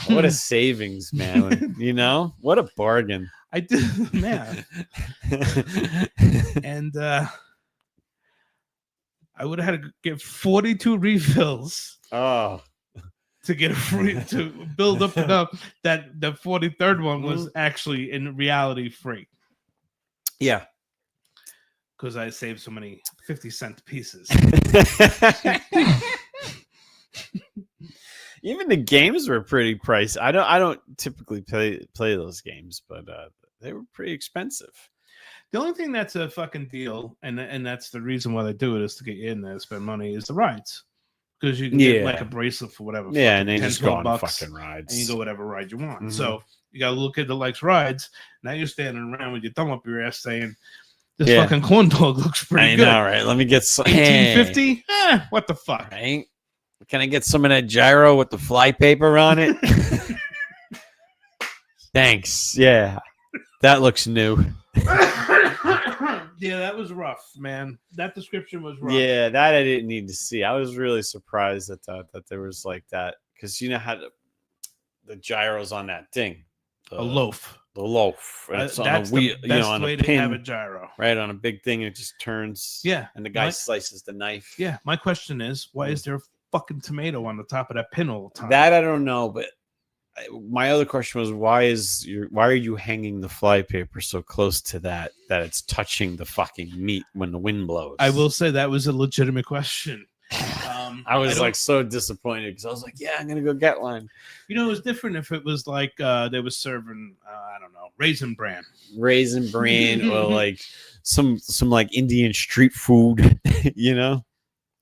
What a savings, man! What a bargain. I did the math, and I would have had to get 42 refills. Oh. To get a free to build up enough that the 43rd one was actually in reality free. Yeah. Because I saved so many 50-cent pieces. Even the games were pretty pricey. I don't typically play those games, but they were pretty expensive. The only thing that's a fucking deal, and that's the reason why they do it, is to get you in there, spend money, is the rides. Because you can get like a bracelet for whatever. Yeah, and they just go on bucks, fucking rides. And you go whatever ride you want. Mm-hmm. So you got a little kid that likes rides. Now you're standing around with your thumb up your ass saying, this fucking corn dog looks pretty good. I know, right? Let me get some. $18.50? What the fuck? Right? Can I get some of that gyro with the fly paper on it? Thanks. Yeah. That looks new. Yeah, that was rough, man. That description was rough. Yeah, that I didn't need to see. I was really surprised that there was like that, because you know how the gyro's on that thing, a loaf. The loaf. And it's on a wheel, the best on way a pin, to have a gyro, right on a big thing. It just turns. Yeah, and the guy slices the knife. Yeah, my question is, why is there a fucking tomato on the top of that pin all the time? That I don't know, but my other question was, why are you hanging the fly paper so close to that it's touching the fucking meat when the wind blows? I will say that was a legitimate question. I was like so disappointed because I was like, yeah, I'm gonna go get one. It was different if it was like they were serving I don't know, raisin bran or like some like Indian street food,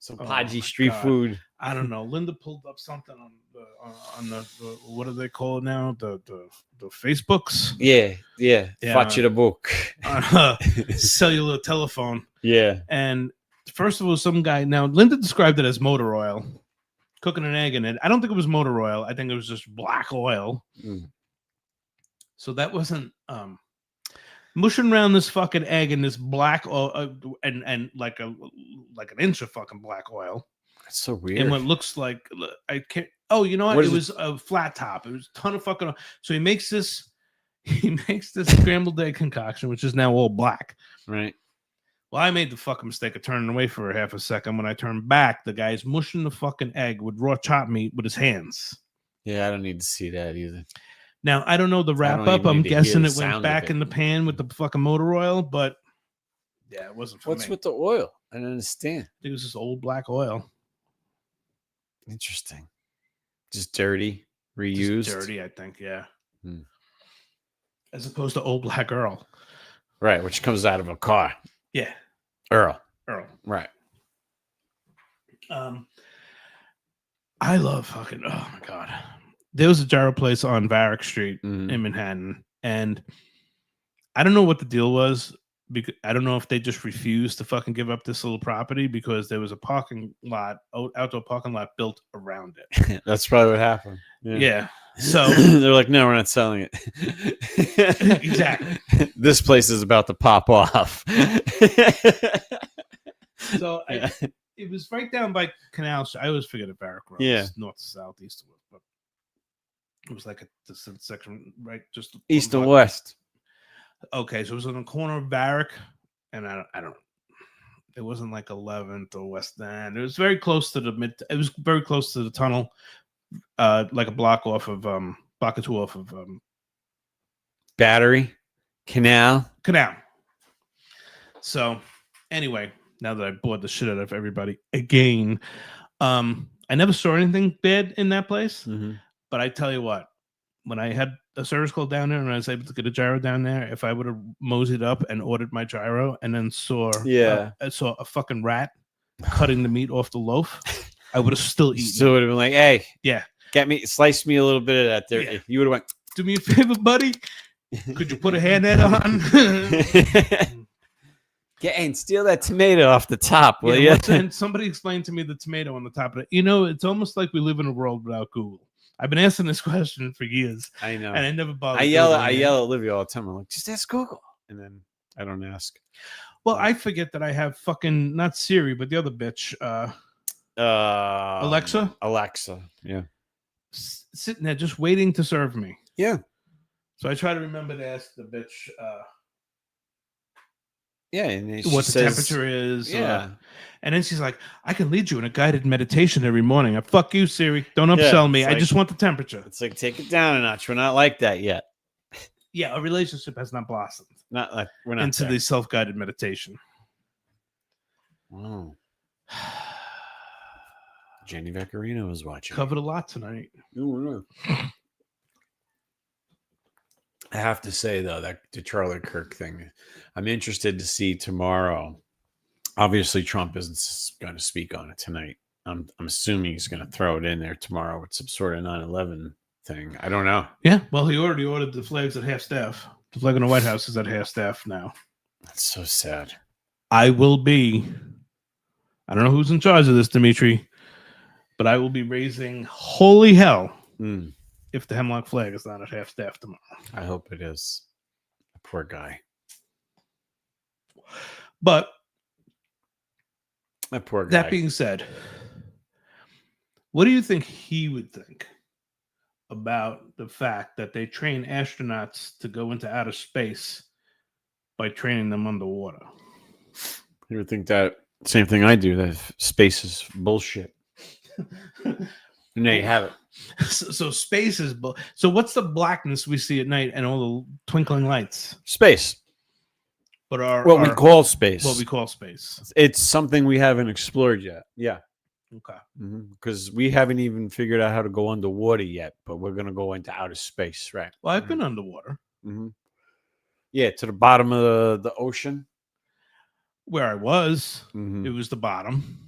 some podgy street food. I don't know. Linda pulled up something on the what do they call it now? The Facebooks. Yeah. Watch it a book. Cellular telephone. Yeah. And first of all, some guy. Now Linda described it as motor oil, cooking an egg in it. I don't think it was motor oil. I think it was just black oil. So that wasn't mushing around this fucking egg in this black oil and like an inch of fucking black oil. That's so weird. And what looks like I can't. Oh, you know what? It was a flat top. It was a ton of fucking. So he makes this scrambled egg concoction, which is now all black. Right. Well, I made the fucking mistake of turning away for a half a second. When I turned back, the guy's mushing the fucking egg with raw chopped meat with his hands. Yeah, I don't need to see that either. Now, I don't know the wrap up. I'm guessing it went back in the pan with the fucking motor oil, but yeah, it wasn't for me. What's with the oil? I don't understand. It was just old black oil. Interesting. Just dirty, reused. Just dirty, I think, yeah. As opposed to old black Earl. Right, which comes out of a car. Yeah. Earl. Right. I love fucking, oh my God. There was a gyro place on Varick Street in Manhattan, and I don't know what the deal was. Because I don't know if they just refused to fucking give up this little property because there was a parking lot, outdoor parking lot built around it. That's probably what happened. Yeah. So they're like, no, we're not selling it. Exactly. This place is about to pop off. So it was right down by Canal Street. I always figured at Varick Road. Yeah. North to south, east to west. It was like a section right just East and block. west. Okay, so it was on the corner of Barrack, and I don't. It wasn't like 11th or West End. It was very close to the mid. It was very close to the tunnel, like a block off of block or two off of Battery, Canal. So anyway, now that I bored the shit out of everybody again, I never saw anything bad in that place. Mm-hmm. But I tell you what, when I had a service call down there and I was able to get a gyro down there, if I would have moseyed up and ordered my gyro and then saw I saw a fucking rat cutting the meat off the loaf, I would have still eaten. Still would have been like, hey, yeah, slice me a little bit of that there. Yeah. You would have went, do me a favor, buddy. Could you put a hairnet on? Yeah, and steal that tomato off the top, will you? And somebody explained to me the tomato on the top of it. You know, it's almost like we live in a world without Google. I've been asking this question for years. I know. And I never bothered. I yell at Olivia all the time. I'm like, just ask Google. And then I don't ask. Well, I forget that I have fucking, not Siri, but the other bitch. Alexa? Alexa, yeah. Sitting there just waiting to serve me. Yeah. So I try to remember to ask the bitch and what the temperature is. Yeah. And then she's like, I can lead you in a guided meditation every morning. Fuck you, Siri. Don't upsell me. I just want the temperature. It's like, take it down a notch. We're not like that yet. Yeah, a relationship has not blossomed. Not like we're not into there. the self-guided meditation. Wow. Jenny Vaccarino was watching. Covered a lot tonight. Ooh, I have to say, though, that the Charlie Kirk thing, I'm interested to see tomorrow. Obviously, Trump isn't going to speak on it tonight. I'm assuming he's going to throw it in there tomorrow with some sort of 9/11 thing. I don't know. Yeah, well, he already ordered the flags at half staff. The flag on the White House is at half staff now. That's so sad. I will be, I don't know who's in charge of this, Dimitri, but I will be raising holy hell if the Hemlock flag is not at half staff tomorrow. I hope it is. The poor guy. But that poor guy. That being said, what do you think he would think about the fact that they train astronauts to go into outer space by training them underwater? You would think that same thing I do, that space is bullshit. And there you have it. So space is so what's the blackness we see at night and all the twinkling lights? Space. But we call space. What we call space. It's something we haven't explored yet. Yeah. Okay. Because we haven't even figured out how to go underwater yet, but we're going to go into outer space, right? Well, I've been underwater. Yeah, to the bottom of the ocean. Where I was, it was the bottom.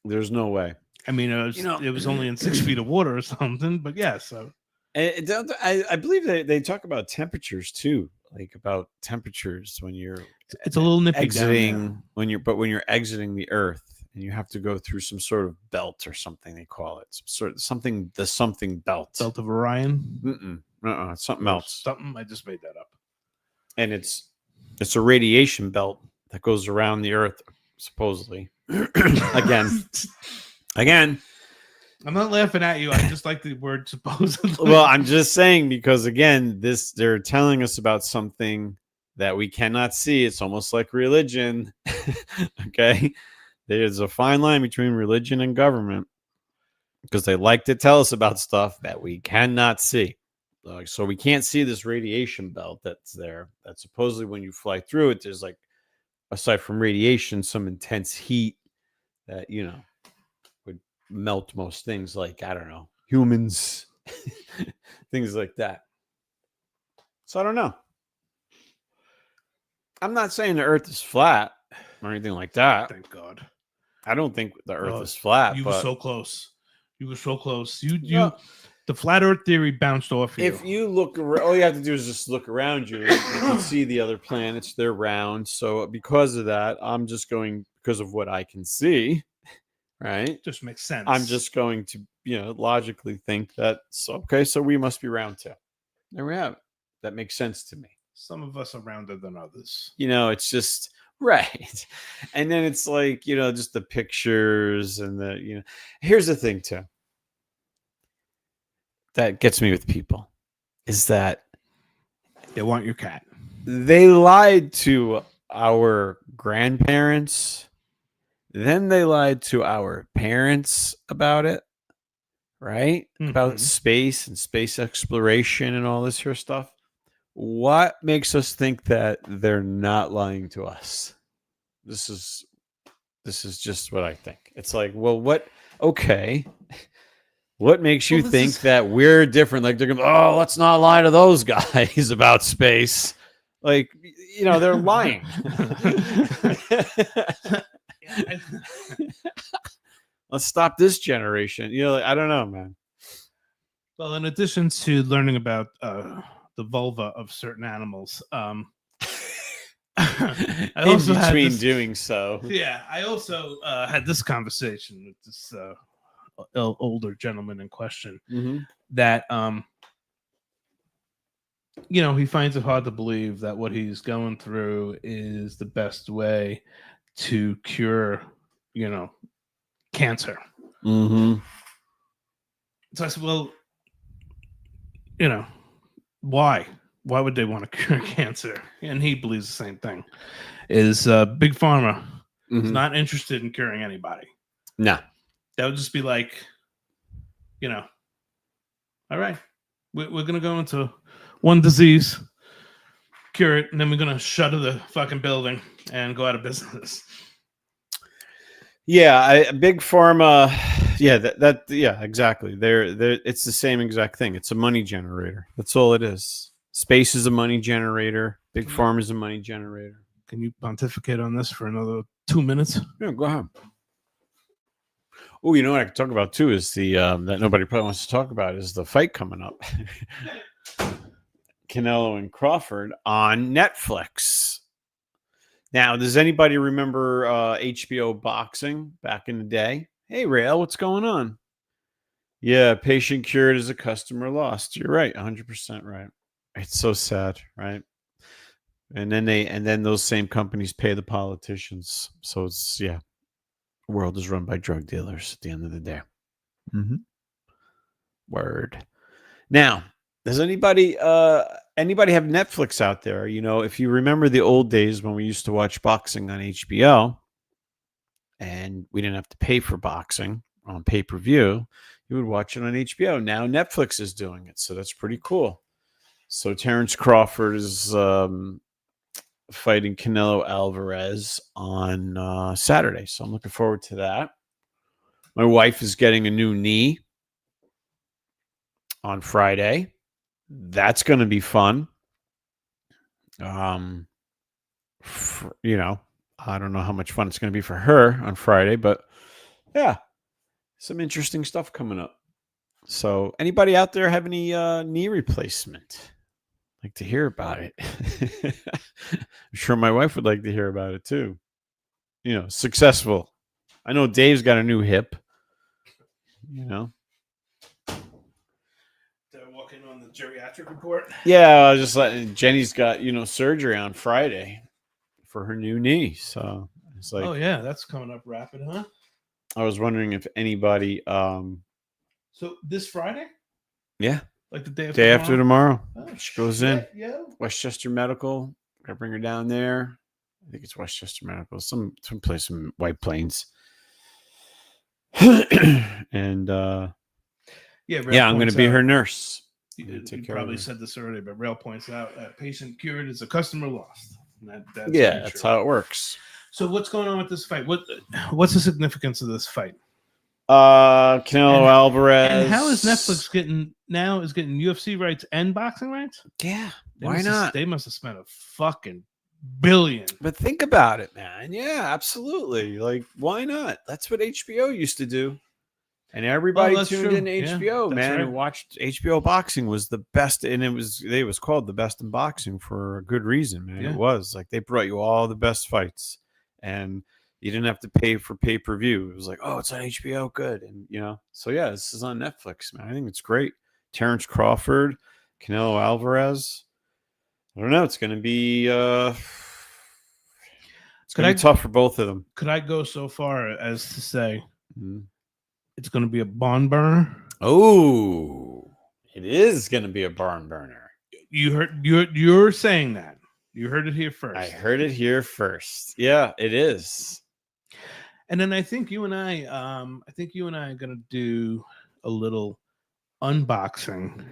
There's no way. I mean, it was only in 6 feet of water or something, but yeah. So I believe they talk about temperatures too, like about temperatures when you're. It's a little nippy exiting when you're exiting the Earth and you have to go through some sort of belt or something they call it, something belt. Belt of Orion. It's something else. Something I just made that up. And it's a radiation belt that goes around the Earth, supposedly. Again, I'm not laughing at you. I just like the word supposedly. Well, I'm just saying because again, they're telling us about something that we cannot see. It's almost like religion. Okay, there's a fine line between religion and government because they like to tell us about stuff that we cannot see. So we can't see this radiation belt that's there. That supposedly when you fly through it, there's like, aside from radiation, some intense heat that, would melt most things like, I don't know, humans, things like that. So I don't know. I'm not saying the Earth is flat or anything like that. Thank God. I don't think the Earth is flat. You were so close. You were so close. The flat Earth theory bounced off you. If you look, all you have to do is just look around you. You can see the other planets; they're round. So because of that, I'm just going because of what I can see. Right? Just makes sense. I'm just going to, logically think that okay. So we must be round too. There we have it. That makes sense to me. Some of us are rounder than others. It's just right. And then it's like just the pictures and the here's the thing too. that gets me with people is that They want your cat. they lied to our grandparents, then they lied to our parents about it, right? About space and space exploration and all this here stuff. What makes us think that they're not lying to us? This is just what I think. It's like, well, what? Okay, what makes you think that we're different? Like they're going, oh, let's not lie to those guys about space. Like, you know, they're lying. Let's stop this generation. You know, like, I don't know, man. Well, in addition to learning about the vulva of certain animals, I also in between had doing so. Yeah, I also had this conversation with this older gentleman in question that you know, he finds it hard to believe that what he's going through is the best way to cure, you know, cancer. So I said, well, you know, why would they want to cure cancer? And he believes the same thing. Is big pharma is not interested in curing anybody. No. That would just be like, you know, all right, we're going to go into one disease, cure it, and then we're going to shutter the fucking building and go out of business. Yeah, big pharma. Yeah, yeah, exactly. They're it's the same exact thing. It's a money generator. That's all it is. Space is a money generator. Big pharma is a money generator. Can you pontificate on this for another 2 minutes? Yeah, go ahead. Oh, you know what I could talk about too is the that nobody probably wants to talk about is the fight coming up. Canelo and Crawford on Netflix. Now, does anybody remember HBO boxing back in the day? Hey, Rael, what's going on? Yeah, patient cured is a customer lost. You're right, 100% right. It's so sad, right? And then those same companies pay the politicians. So it's the world is run by drug dealers at the end of the day. Word. Now, does anybody have Netflix out there? You know, if you remember the old days when we used to watch boxing on HBO and we didn't have to pay for boxing on pay-per-view, you would watch it on HBO. Now Netflix is doing it, so that's pretty cool. So Terrence Crawford is fighting Canelo Alvarez on Saturday, so I'm looking forward to that. My wife is getting a new knee on Friday. That's going to be fun. You know, I don't know how much fun it's going to be for her on Friday, but yeah, some interesting stuff coming up. So anybody out there have any knee replacement? Like to hear about it. I'm sure my wife would like to hear about it too. You know, successful. I know Dave's got a new hip. You know. Walking on the geriatric report. Yeah, I was just like Jenny's got, you know, surgery on Friday for her new knee. So it's like, oh yeah, that's coming up rapid, huh? I was wondering if anybody so this Friday? Yeah. Like the day after tomorrow. Oh, she goes in. Yeah. Westchester Medical. Gotta bring her down there. I think it's Westchester Medical. Some place in White Plains. And I'm gonna be her nurse. You probably said this earlier, but Rail points out patient cured is a customer lost. That's how it works. So what's going on with this fight? What's the significance of this fight? Canelo Alvarez. And how is Netflix getting UFC rights and boxing rights? Yeah, why not? They must have spent a fucking billion. But think about it, man. Yeah, absolutely. Like, why not? That's what HBO used to do. And everybody tuned in to HBO, man, and watched HBO boxing was the best, and it was called the best in boxing for a good reason, man. Yeah. It was like they brought you all the best fights, and you didn't have to pay for pay-per-view. It was like, oh, it's on HBO, good, and you know. So yeah, this is on Netflix, man. I think it's great. Terrence Crawford, Canelo Alvarez. I don't know. It's going to be tough for both of them. Could I go so far as to say? It's going to be a barn burner. Oh, It is going to be a barn burner. You're saying that. You heard it here first. I heard it here first. Yeah, it is. And then I think you and I are gonna do a little unboxing.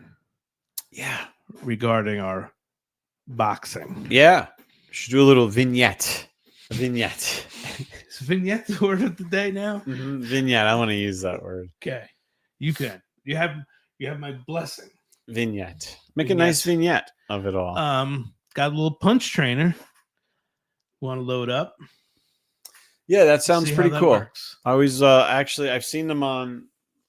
Yeah. Regarding our boxing. Yeah. Should do a little vignette. A vignette. Is vignette the word of the day now? Mm-hmm. Vignette. I want to use that word. Okay. You can. You have my blessing. Vignette. Make a nice vignette of it all. Got a little punch trainer. Want to load up? Yeah, that sounds pretty cool. Works. I always actually I've seen them on,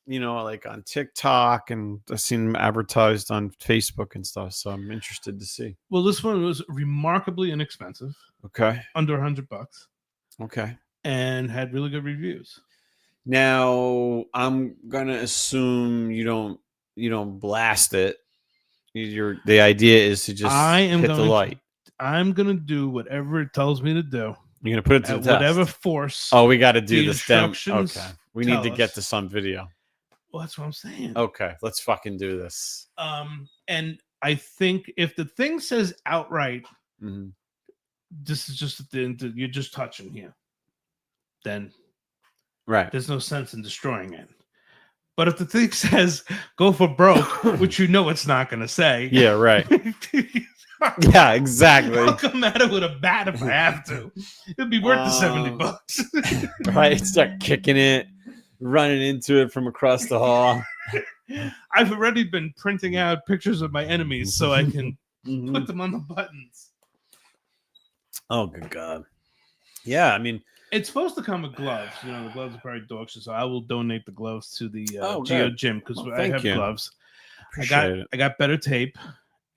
like on TikTok, and I've seen them advertised on Facebook and stuff. So I'm interested to see. Well, this one was remarkably inexpensive. Okay. Under $100. Okay. And had really good reviews. Now I'm gonna assume you don't blast it. The idea is to just hit the light. I'm gonna do whatever it tells me to do. You're gonna put it to the test. Whatever force. Oh, we got to do this. Okay, we need to get us. this on video. Well, that's what I'm saying. Okay, let's fucking do this. And I think if the thing says outright, this is just you're just touching here, then right, there's no sense in destroying it. But if the thing says go for broke, which it's not going to say. Yeah, right. Yeah, exactly. I'll come at it with a bat if I have to. It'd be worth the $70. Right, start kicking it, running into it from across the hall. I've already been printing out pictures of my enemies so I can put them on the buttons. Oh, good God. Yeah, I mean, it's supposed to come with gloves. The gloves are probably dog shit, so I will donate the gloves to the Geo Gym because I have gloves. I got better tape.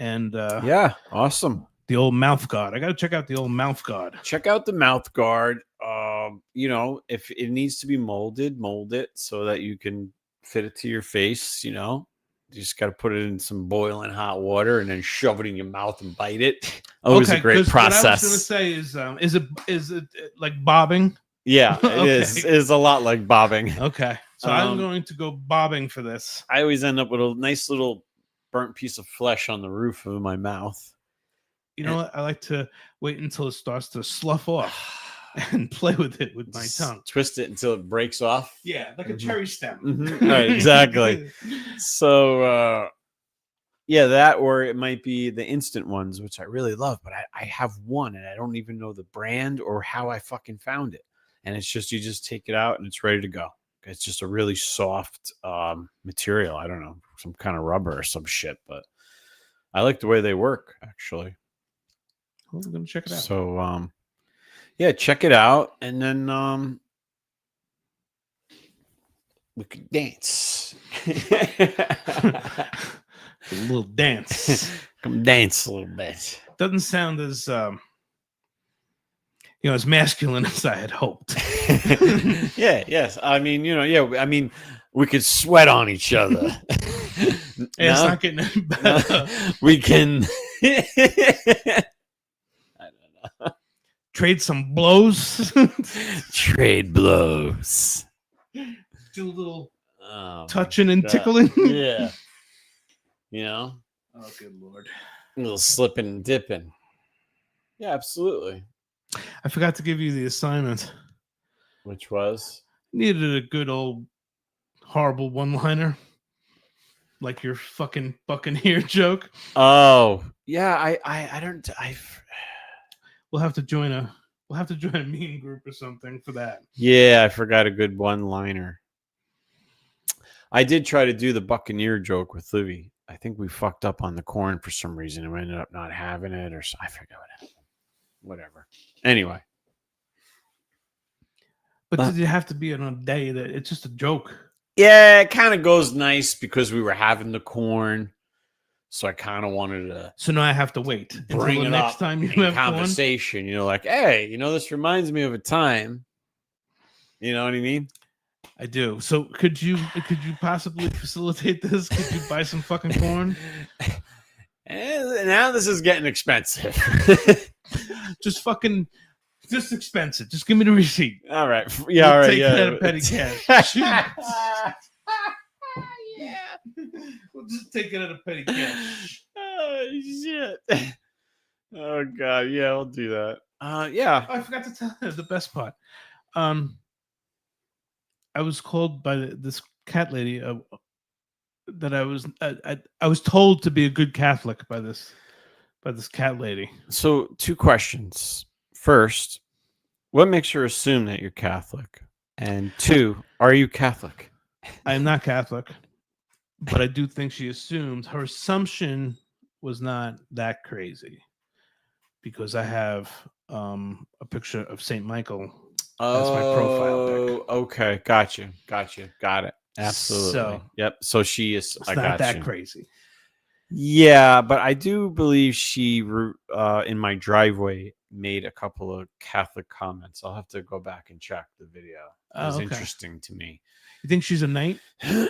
And yeah, awesome. The old mouth guard. I got to check out the old mouth guard. Check out the mouth guard. If it needs to be molded, mold it so that you can fit it to your face. You just got to put it in some boiling hot water and then shove it in your mouth and bite it. Always a great process. What I was going to say is it like bobbing? Yeah, it is. It is a lot like bobbing. Okay, so I'm going to go bobbing for this. I always end up with a nice little burnt piece of flesh on the roof of my mouth. What? I like to wait until it starts to slough off and play with it with my tongue. Twist it until it breaks off. Yeah, like a cherry stem. Right, exactly. So, that, or it might be the instant ones, which I really love, but I have one and I don't even know the brand or how I fucking found it. And it's just, you just take it out and it's ready to go. It's just a really soft material. I don't know, some kind of rubber or some shit, but I like the way they work, actually. Well, we're going to check it out. So, check it out. And then we could dance. A little dance. Come dance a little bit. Doesn't sound as... as masculine as I had hoped. Yes. I mean, we could sweat on each other. It's not getting any better. We can I don't know. Trade some blows. Trade blows. Do a little touching and tickling. Yeah. Oh, good Lord. A little slipping and dipping. Yeah, absolutely. I forgot to give you the assignment. Which was? Needed a good old horrible one-liner. Like your fucking Buccaneer joke. Oh. Yeah, We'll have to join a meme group or something for that. Yeah, I forgot a good one-liner. I did try to do the Buccaneer joke with Livy. I think we fucked up on the corn for some reason and we ended up not having it, or I forget what happened. Whatever. Anyway. But did it have to be on a day that it's just a joke? Yeah, it kind of goes nice because we were having the corn. So I kind of wanted to. So now I have to wait bring until the it next up time you in have conversation. corn? Like, hey, this reminds me of a time. You know what I mean? I do. So could you possibly facilitate this? Could you buy some fucking corn? And now this is getting expensive. Just expensive. Just give me the receipt. All right. Yeah, all right. Take Yeah. that petty cash. Yeah. We'll just take it out of petty cash. Oh shit. Oh god, yeah, I'll do that. Yeah. Oh, I forgot to tell you the best part. I was called by this cat lady that I was told to be a good Catholic by this cat lady. So, two questions. First, what makes her assume that you're Catholic? And two, are you Catholic? I am not Catholic, but I do think she assumed her assumption was not that crazy because I have a picture of Saint Michael as my profile pic. Okay, got you, got it. Absolutely. So, Yep. So she is. It's I not got that you. crazy. Yeah, but I do believe she in my driveway made a couple of Catholic comments. I'll have to go back and check the video. It was interesting to me. You think she's a knight?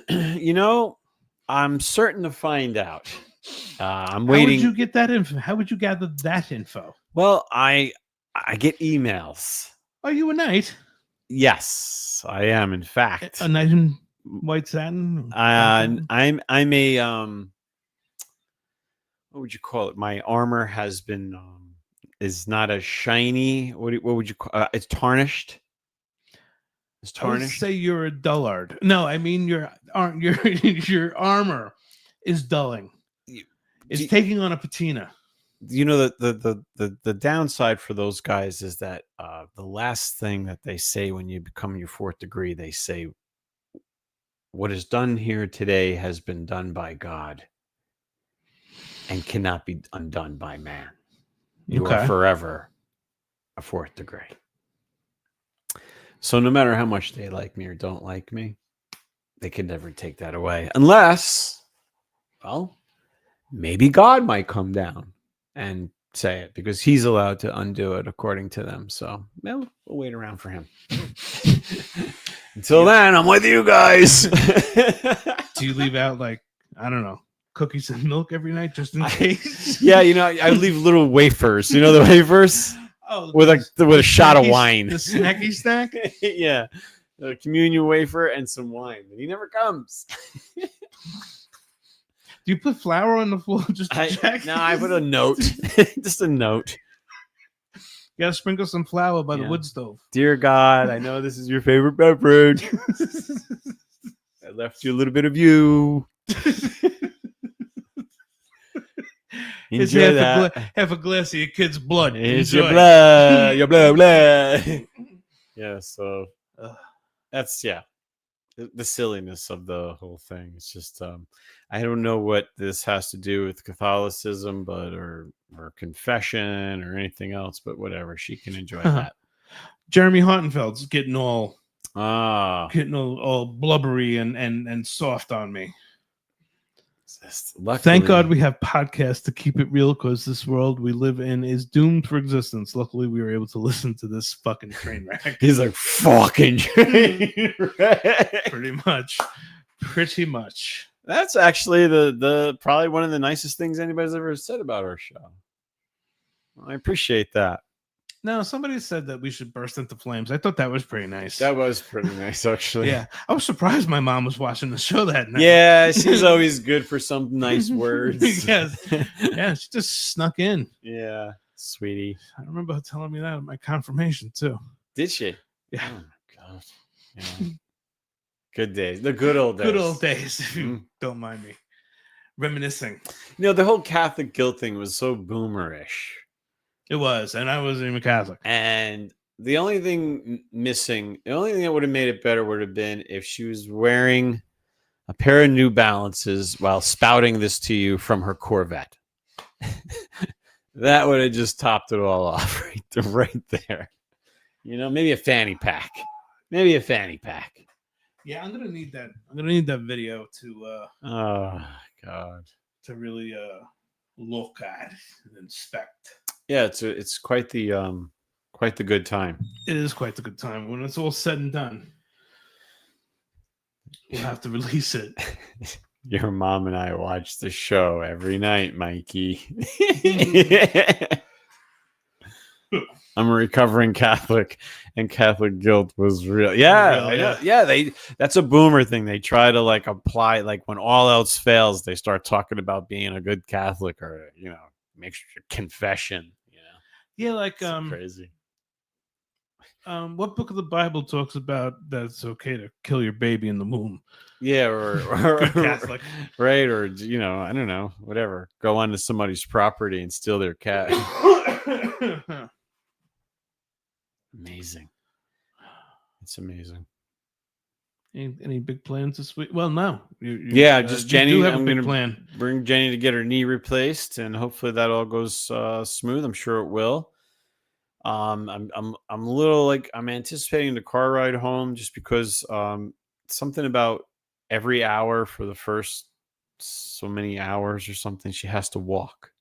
You know, I'm certain to find out. I'm How waiting. would you get that info? How would you gather that info? Well, I get emails. Are you a knight? Yes, I am. In fact, A knight in white satin. I'm a what would you call it? My armor has been is not as shiny. What would you call? It's tarnished. It's I would tarnished. say you're a dullard. No, I mean your armor is dulling. It's taking on a patina. You know the downside for those guys is that the last thing that they say when you become your fourth degree, they say, "What is done here today has been done by God and cannot be undone by man. You are forever a fourth degree." So no matter how much they like me or don't like me, they can never take that away. Unless, well, maybe God might come down and say it because he's allowed to undo it according to them. So we'll wait around for him. Until then, I'm with you guys. Do you leave out, like, I don't know, cookies and milk every night just in case? Yeah, you know, I leave little wafers. You know the wafers? Oh, with a shot of wine. The snacky snack? Yeah. A communion wafer and some wine. And he never comes. Do you put flour on the floor just to check? No, I put a note. Just a note. You gotta sprinkle some flour by the wood stove. Dear God, I know this is your favorite beverage. I left you a little bit of you. Enjoy that. Half a glass of your kid's blood. It's your blood. Your blood. Yeah, so that's the silliness of the whole thing. It's just I don't know what this has to do with Catholicism, but or confession or anything else, but whatever. She can enjoy that. Jeremy Hartenfeld's getting all blubbery and soft on me. Luckily, thank God we have podcasts to keep it real, because this world we live in is doomed for existence. Luckily, we were able to listen to this fucking train wreck. He's like, fucking train wreck. Pretty much. That's actually the probably one of the nicest things anybody's ever said about our show. I appreciate that. No, somebody said that we should burst into flames. I thought that was pretty nice. That was pretty nice, actually. Yeah. I was surprised my mom was watching the show that night. Yeah, she's always good for some nice words. Yes. Yeah, she just snuck in. Yeah, sweetie. I remember her telling me that at my confirmation, too. Did she? Yeah. Oh, my God. Yeah. Good days. The good old days. Good old days, if you don't mind me reminiscing. You know, the whole Catholic guilt thing was so boomerish. It was, and I wasn't even Catholic. And the only thing missing, the only thing that would have made it better would have been if she was wearing a pair of New Balances while spouting this to you from her Corvette. That would have just topped it all off right there. You know, maybe a fanny pack. Yeah, I'm gonna need that. I'm gonna need that video to oh God, to really look at and inspect. Yeah, it's quite the good time. It is quite the good time. When it's all said and done, we'll have to release it. Your mom and I watch the show every night, Mikey. I'm a recovering Catholic, and Catholic guilt was real. Yeah, Real, I know. yeah. Yeah, that's a boomer thing. They try to like apply, like when all else fails, they start talking about being a good Catholic or make sure confession. Yeah, like It's so crazy. what book of the Bible talks about that it's okay to kill your baby in the womb? Yeah, Good Catholic. right, or I don't know, whatever. Go onto somebody's property and steal their cat. Amazing. It's amazing. Any big plans this week? Well, no. Yeah, just Jenny. You do have I'm a big gonna plan. bring Jenny to get her knee replaced, and hopefully that all goes smooth. I'm sure it will. I'm a little like I'm anticipating the car ride home just because something about every hour for the first so many hours or something she has to walk.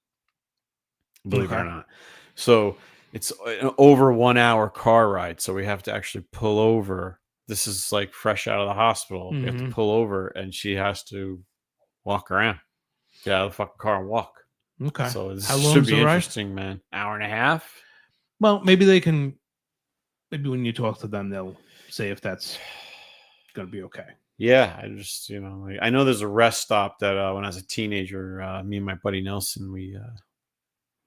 Believe it or Okay. not. So it's an over 1 hour car ride. So we have to actually pull over. This is like fresh out of the hospital. We have to pull over and she has to walk around. Get out of the fucking car and walk. Okay. So this How should long's be the ride? interesting, man. Hour and a half. Well, maybe they can. Maybe when you talk to them, they'll say if that's going to be okay. Yeah, I just I know there's a rest stop that when I was a teenager, me and my buddy Nelson, we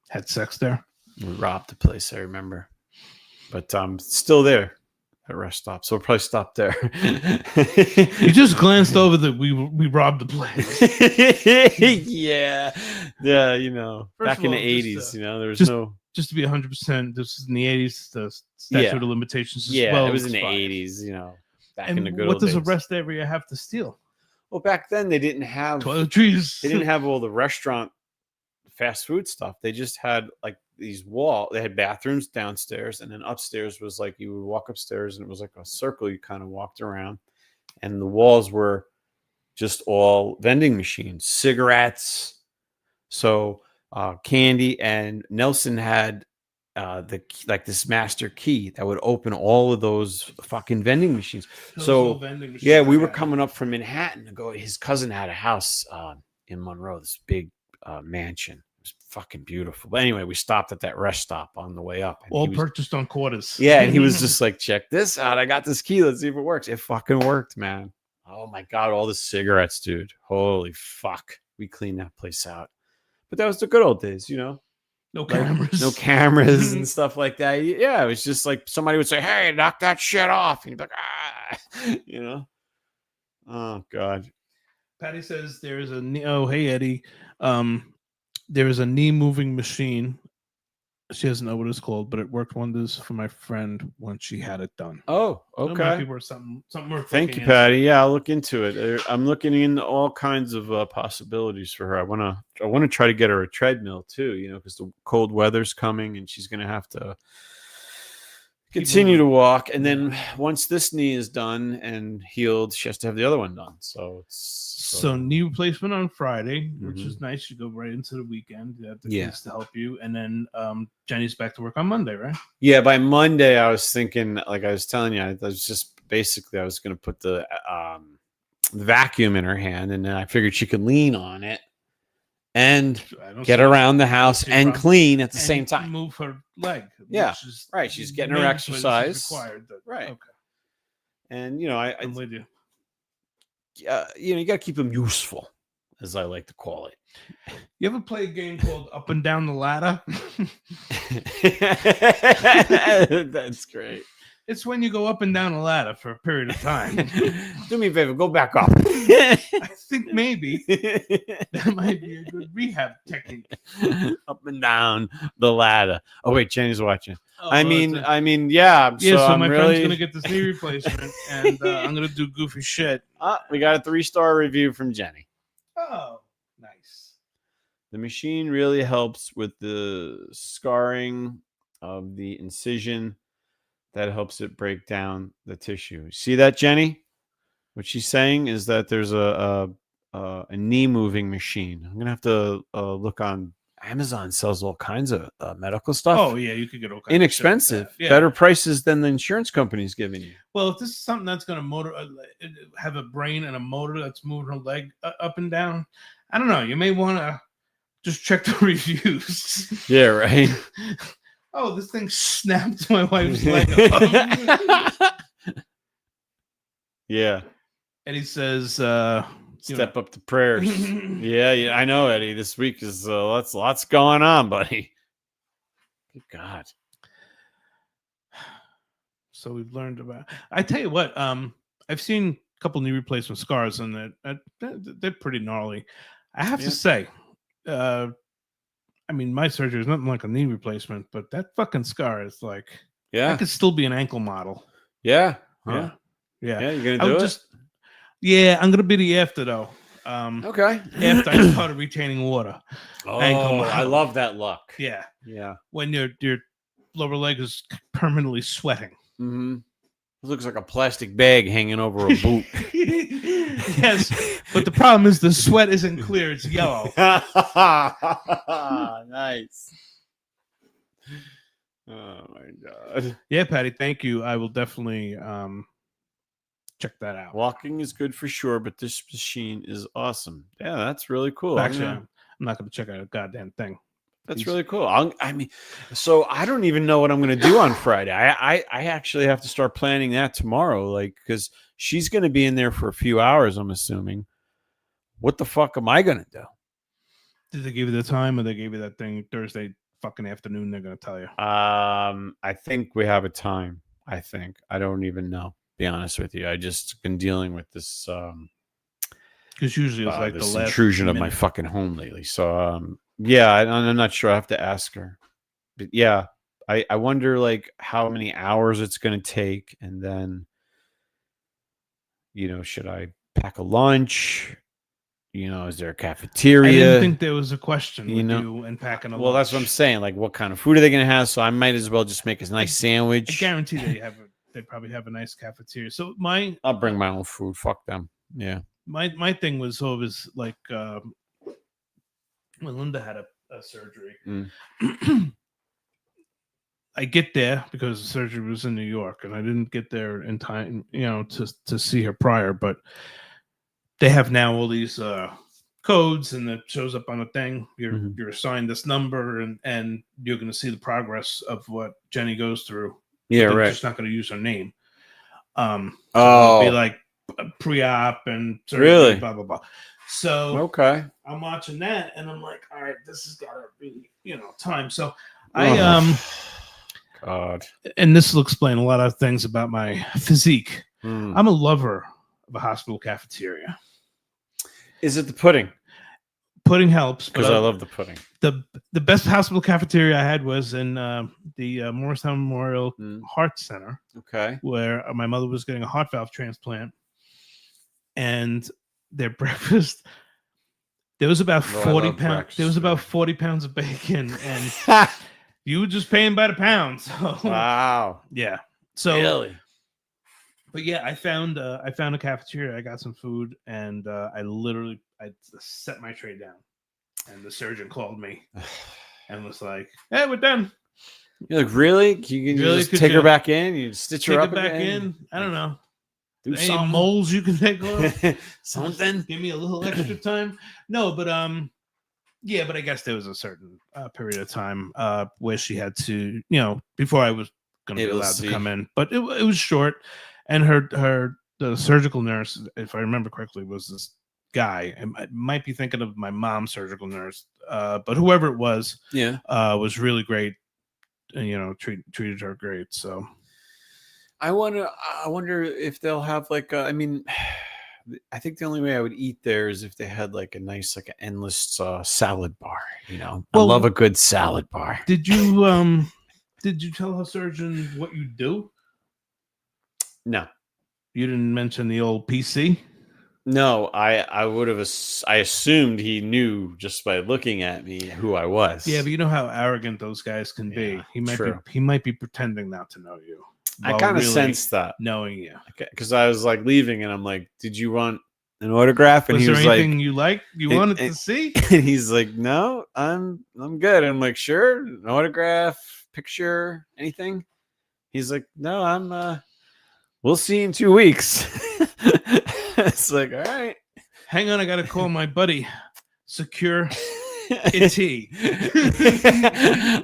Had sex there. We robbed the place. I remember, but still there at rest stop. So we'll probably stop there. You just glanced over that we robbed the place. yeah. Back in the 80s, there was no. Just to be 100%, this is in the 80s. The statute of limitations is well it was in the expired. 80s. Back And in the good what old does days. a rest area have to steal? Well, back then they didn't have toiletries. They didn't have all the restaurant fast food stuff. They just had like these they had bathrooms downstairs, and then upstairs was like you would walk upstairs and it was like a circle you kind of walked around, and the walls were just all vending machines, cigarettes, so candy. And Nelson had this master key that would open all of those fucking vending machines. We were coming up from Manhattan to go. His cousin had a house in Monroe, this big mansion. It was fucking beautiful. But anyway, we stopped at that rest stop on the way up. All purchased on quarters. Yeah, and he was just like, check this out. I got this key. Let's see if it works. It fucking worked, man. Oh my God, all the cigarettes, dude. Holy fuck. We cleaned that place out. But that was the good old days, No cameras. No cameras and stuff like that. Yeah, it was just like somebody would say, hey, knock that shit off. And you'd be like, Oh, God. Patty says there's hey, Eddie. There is a knee moving machine. She doesn't know what it's called, but it worked wonders for my friend when she had it done. Oh, okay. Something worth Thank you, Patty. Yeah, I'll look into it. I'm looking into all kinds of possibilities for her. I want to try to get her a treadmill too, because the cold weather's coming and she's going to have to continue to walk. And then once this knee is done and healed, she has to have the other one done. So knee replacement on Friday, which is nice. You go right into the weekend. You have the kids to help you. And then Jenny's back to work on Monday, right? Yeah, by Monday, I was thinking, like I was telling you, I was going to put the vacuum in her hand, and then I figured she could lean on it and get around the house and clean at the same time. Move her leg. Yeah, right. She's getting her exercise. Right. Okay. And, I'm with you. You got to keep them useful, as I like to call it. You ever play a game called Up and Down the Ladder? That's great. It's when you go up and down a ladder for a period of time. Do me a favor, go back up. I think maybe that might be a good rehab technique. Up and down the ladder. Oh wait, Jenny's watching. Oh, I mean, yeah. So my friend's gonna get this knee replacement, and I'm gonna do goofy shit. We got a 3-star review from Jenny. Oh, nice. The machine really helps with the scarring of the incision. That helps it break down the tissue. See that, Jenny? What she's saying is that there's a knee moving machine. I'm gonna have to look on Amazon. Sells all kinds of medical stuff. Oh yeah, you could get all kinds inexpensive, of better prices than the insurance company's giving you. Well, if this is something that's gonna have a brain and a motor that's moving her leg up and down, I don't know. You may want to just check the reviews. Yeah, right. Oh, this thing snapped my wife's leg off. Yeah. And he says, Step up to prayers. Yeah, I know, Eddie. This week is lots going on, buddy. Good God. So we've learned about. I tell you what, I've seen a couple knee replacement scars, and they're pretty gnarly. I have to say, I mean, my surgery is nothing like a knee replacement, but that fucking scar is like, Yeah, I could still be an ankle model. Yeah. Yeah. You're gonna do it. Yeah, I'm gonna be the after though. Okay. After I started retaining water. Ankle Oh, I model. love that look. Yeah. Yeah. When your lower leg is permanently sweating. Mm-hmm. It looks like a plastic bag hanging over a boot. Yes, but the problem is the sweat isn't clear; it's yellow. Nice. Oh my God. Yeah, Patty, thank you. I will definitely check that out. Walking is good for sure, but this machine is awesome. Yeah, that's really cool. Actually, I'm not going to check out a goddamn thing. That's really cool. I mean, so I don't even know what I'm going to do on Friday. I actually have to start planning that tomorrow, like, because she's going to be in there for a few hours, I'm assuming. What the fuck am I going to do? Did they give you the time, or they gave you that thing Thursday fucking afternoon? They're going to tell you. I think we have a time. I don't even know. Be honest with you, I just been dealing with this. Because usually it's like this the last intrusion minute of my fucking home lately. So yeah, I'm not sure. I have to ask her. But yeah, I wonder like how many hours it's going to take, and then should I pack a lunch? Is there a cafeteria? I didn't think there was a question with you and packing a lunch. Well, that's what I'm saying. Like, what kind of food are they going to have? So I might as well just make a nice sandwich. I guarantee they probably have a nice cafeteria. So I'll bring my own food. Fuck them. Yeah. My thing was always like when Linda had a surgery. I get there because the surgery was in New York, and I didn't get there in time, to see her prior. But they have now all these codes, and it shows up on a thing. You're assigned this number, and you're going to see the progress of what Jenny goes through. Yeah, They're right. just not going to use her name. It'll be like pre-op and surgery, really blah blah blah. So okay, I'm watching that, and I'm like, all right, this has got to be time. So God, and this will explain a lot of things about my physique. I'm a lover of a hospital cafeteria. Is it the pudding? Pudding helps because I love the pudding. The best hospital cafeteria I had was in the Morristown Memorial Heart Center. Okay, where my mother was getting a heart valve transplant, and their breakfast. There was about 40 pounds. There was about 40 pounds of bacon, and you were just paying by the pound. So wow, yeah. So really, but yeah, I found a cafeteria. I got some food, and I set my tray down, and the surgeon called me and was like, "Hey, we're done." You're like, really? You can just take her back in? You stitch her up back again? in? I don't know. Do any moles you can take off? Something? Give me a little extra time. No, but yeah, but I guess there was a certain period of time where she had to, before I was going to be allowed to come in. But it was short, and the surgical nurse, if I remember correctly, was this guy. I might be thinking of my mom's surgical nurse, but whoever it was, was really great, and treated her great. So. I wonder if they'll have like I mean, I think the only way I would eat there is if they had like a nice like an endless salad bar. I love a good salad bar. Did you tell her surgeon what you do? No, you didn't mention the old PC. No, I would have. I assumed he knew just by looking at me who I was. Yeah, but you know how arrogant those guys can be. He might be pretending not to know you. I kind of sensed that, knowing you, because I was like leaving, and I'm like, "Did you want an autograph?" And was he there was anything like, you wanted to see? And he's like, "No, I'm good." I'm like, "Sure, an autograph, picture, anything?" He's like, "No, we'll see you in 2 weeks." It's like, all right. Hang on, I gotta call my buddy. Secure. It's he.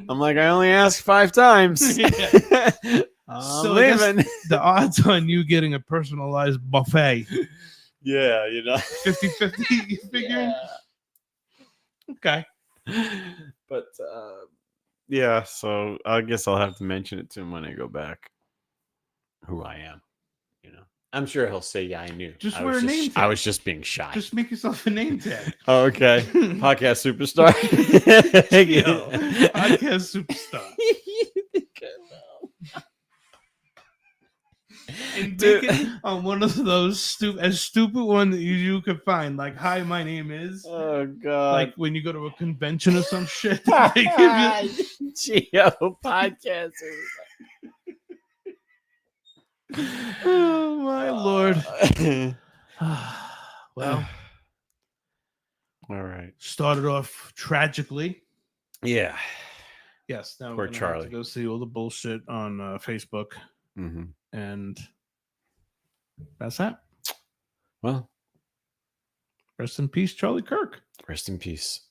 I'm like, I only asked 5 times. Yeah. I'm So I guess leaving. the odds on you getting a personalized buffet, Yeah, you know. 50-50, you figuring? Yeah. Okay. But yeah, so I guess I'll have to mention it to him when I go back. Who I am, you know. I'm sure he'll say, "Yeah, I knew." Just wear a name I tag. was just being shy. Just make yourself a name tag. Oh, okay. Podcast superstar. Gio, podcast superstar. You think I will? And Dude. make it on one of those stupid one that you could find. Like, hi, my name is. Oh God! Like when you go to a convention or some shit, they give you Geo podcast. Oh my lord. Well, all right. started off tragically. Yeah. Yes. Now Poor we're gonna have Charlie. to go see all the bullshit on Facebook, and that's that. Well, Rest in peace, Charlie Kirk. rest in peace.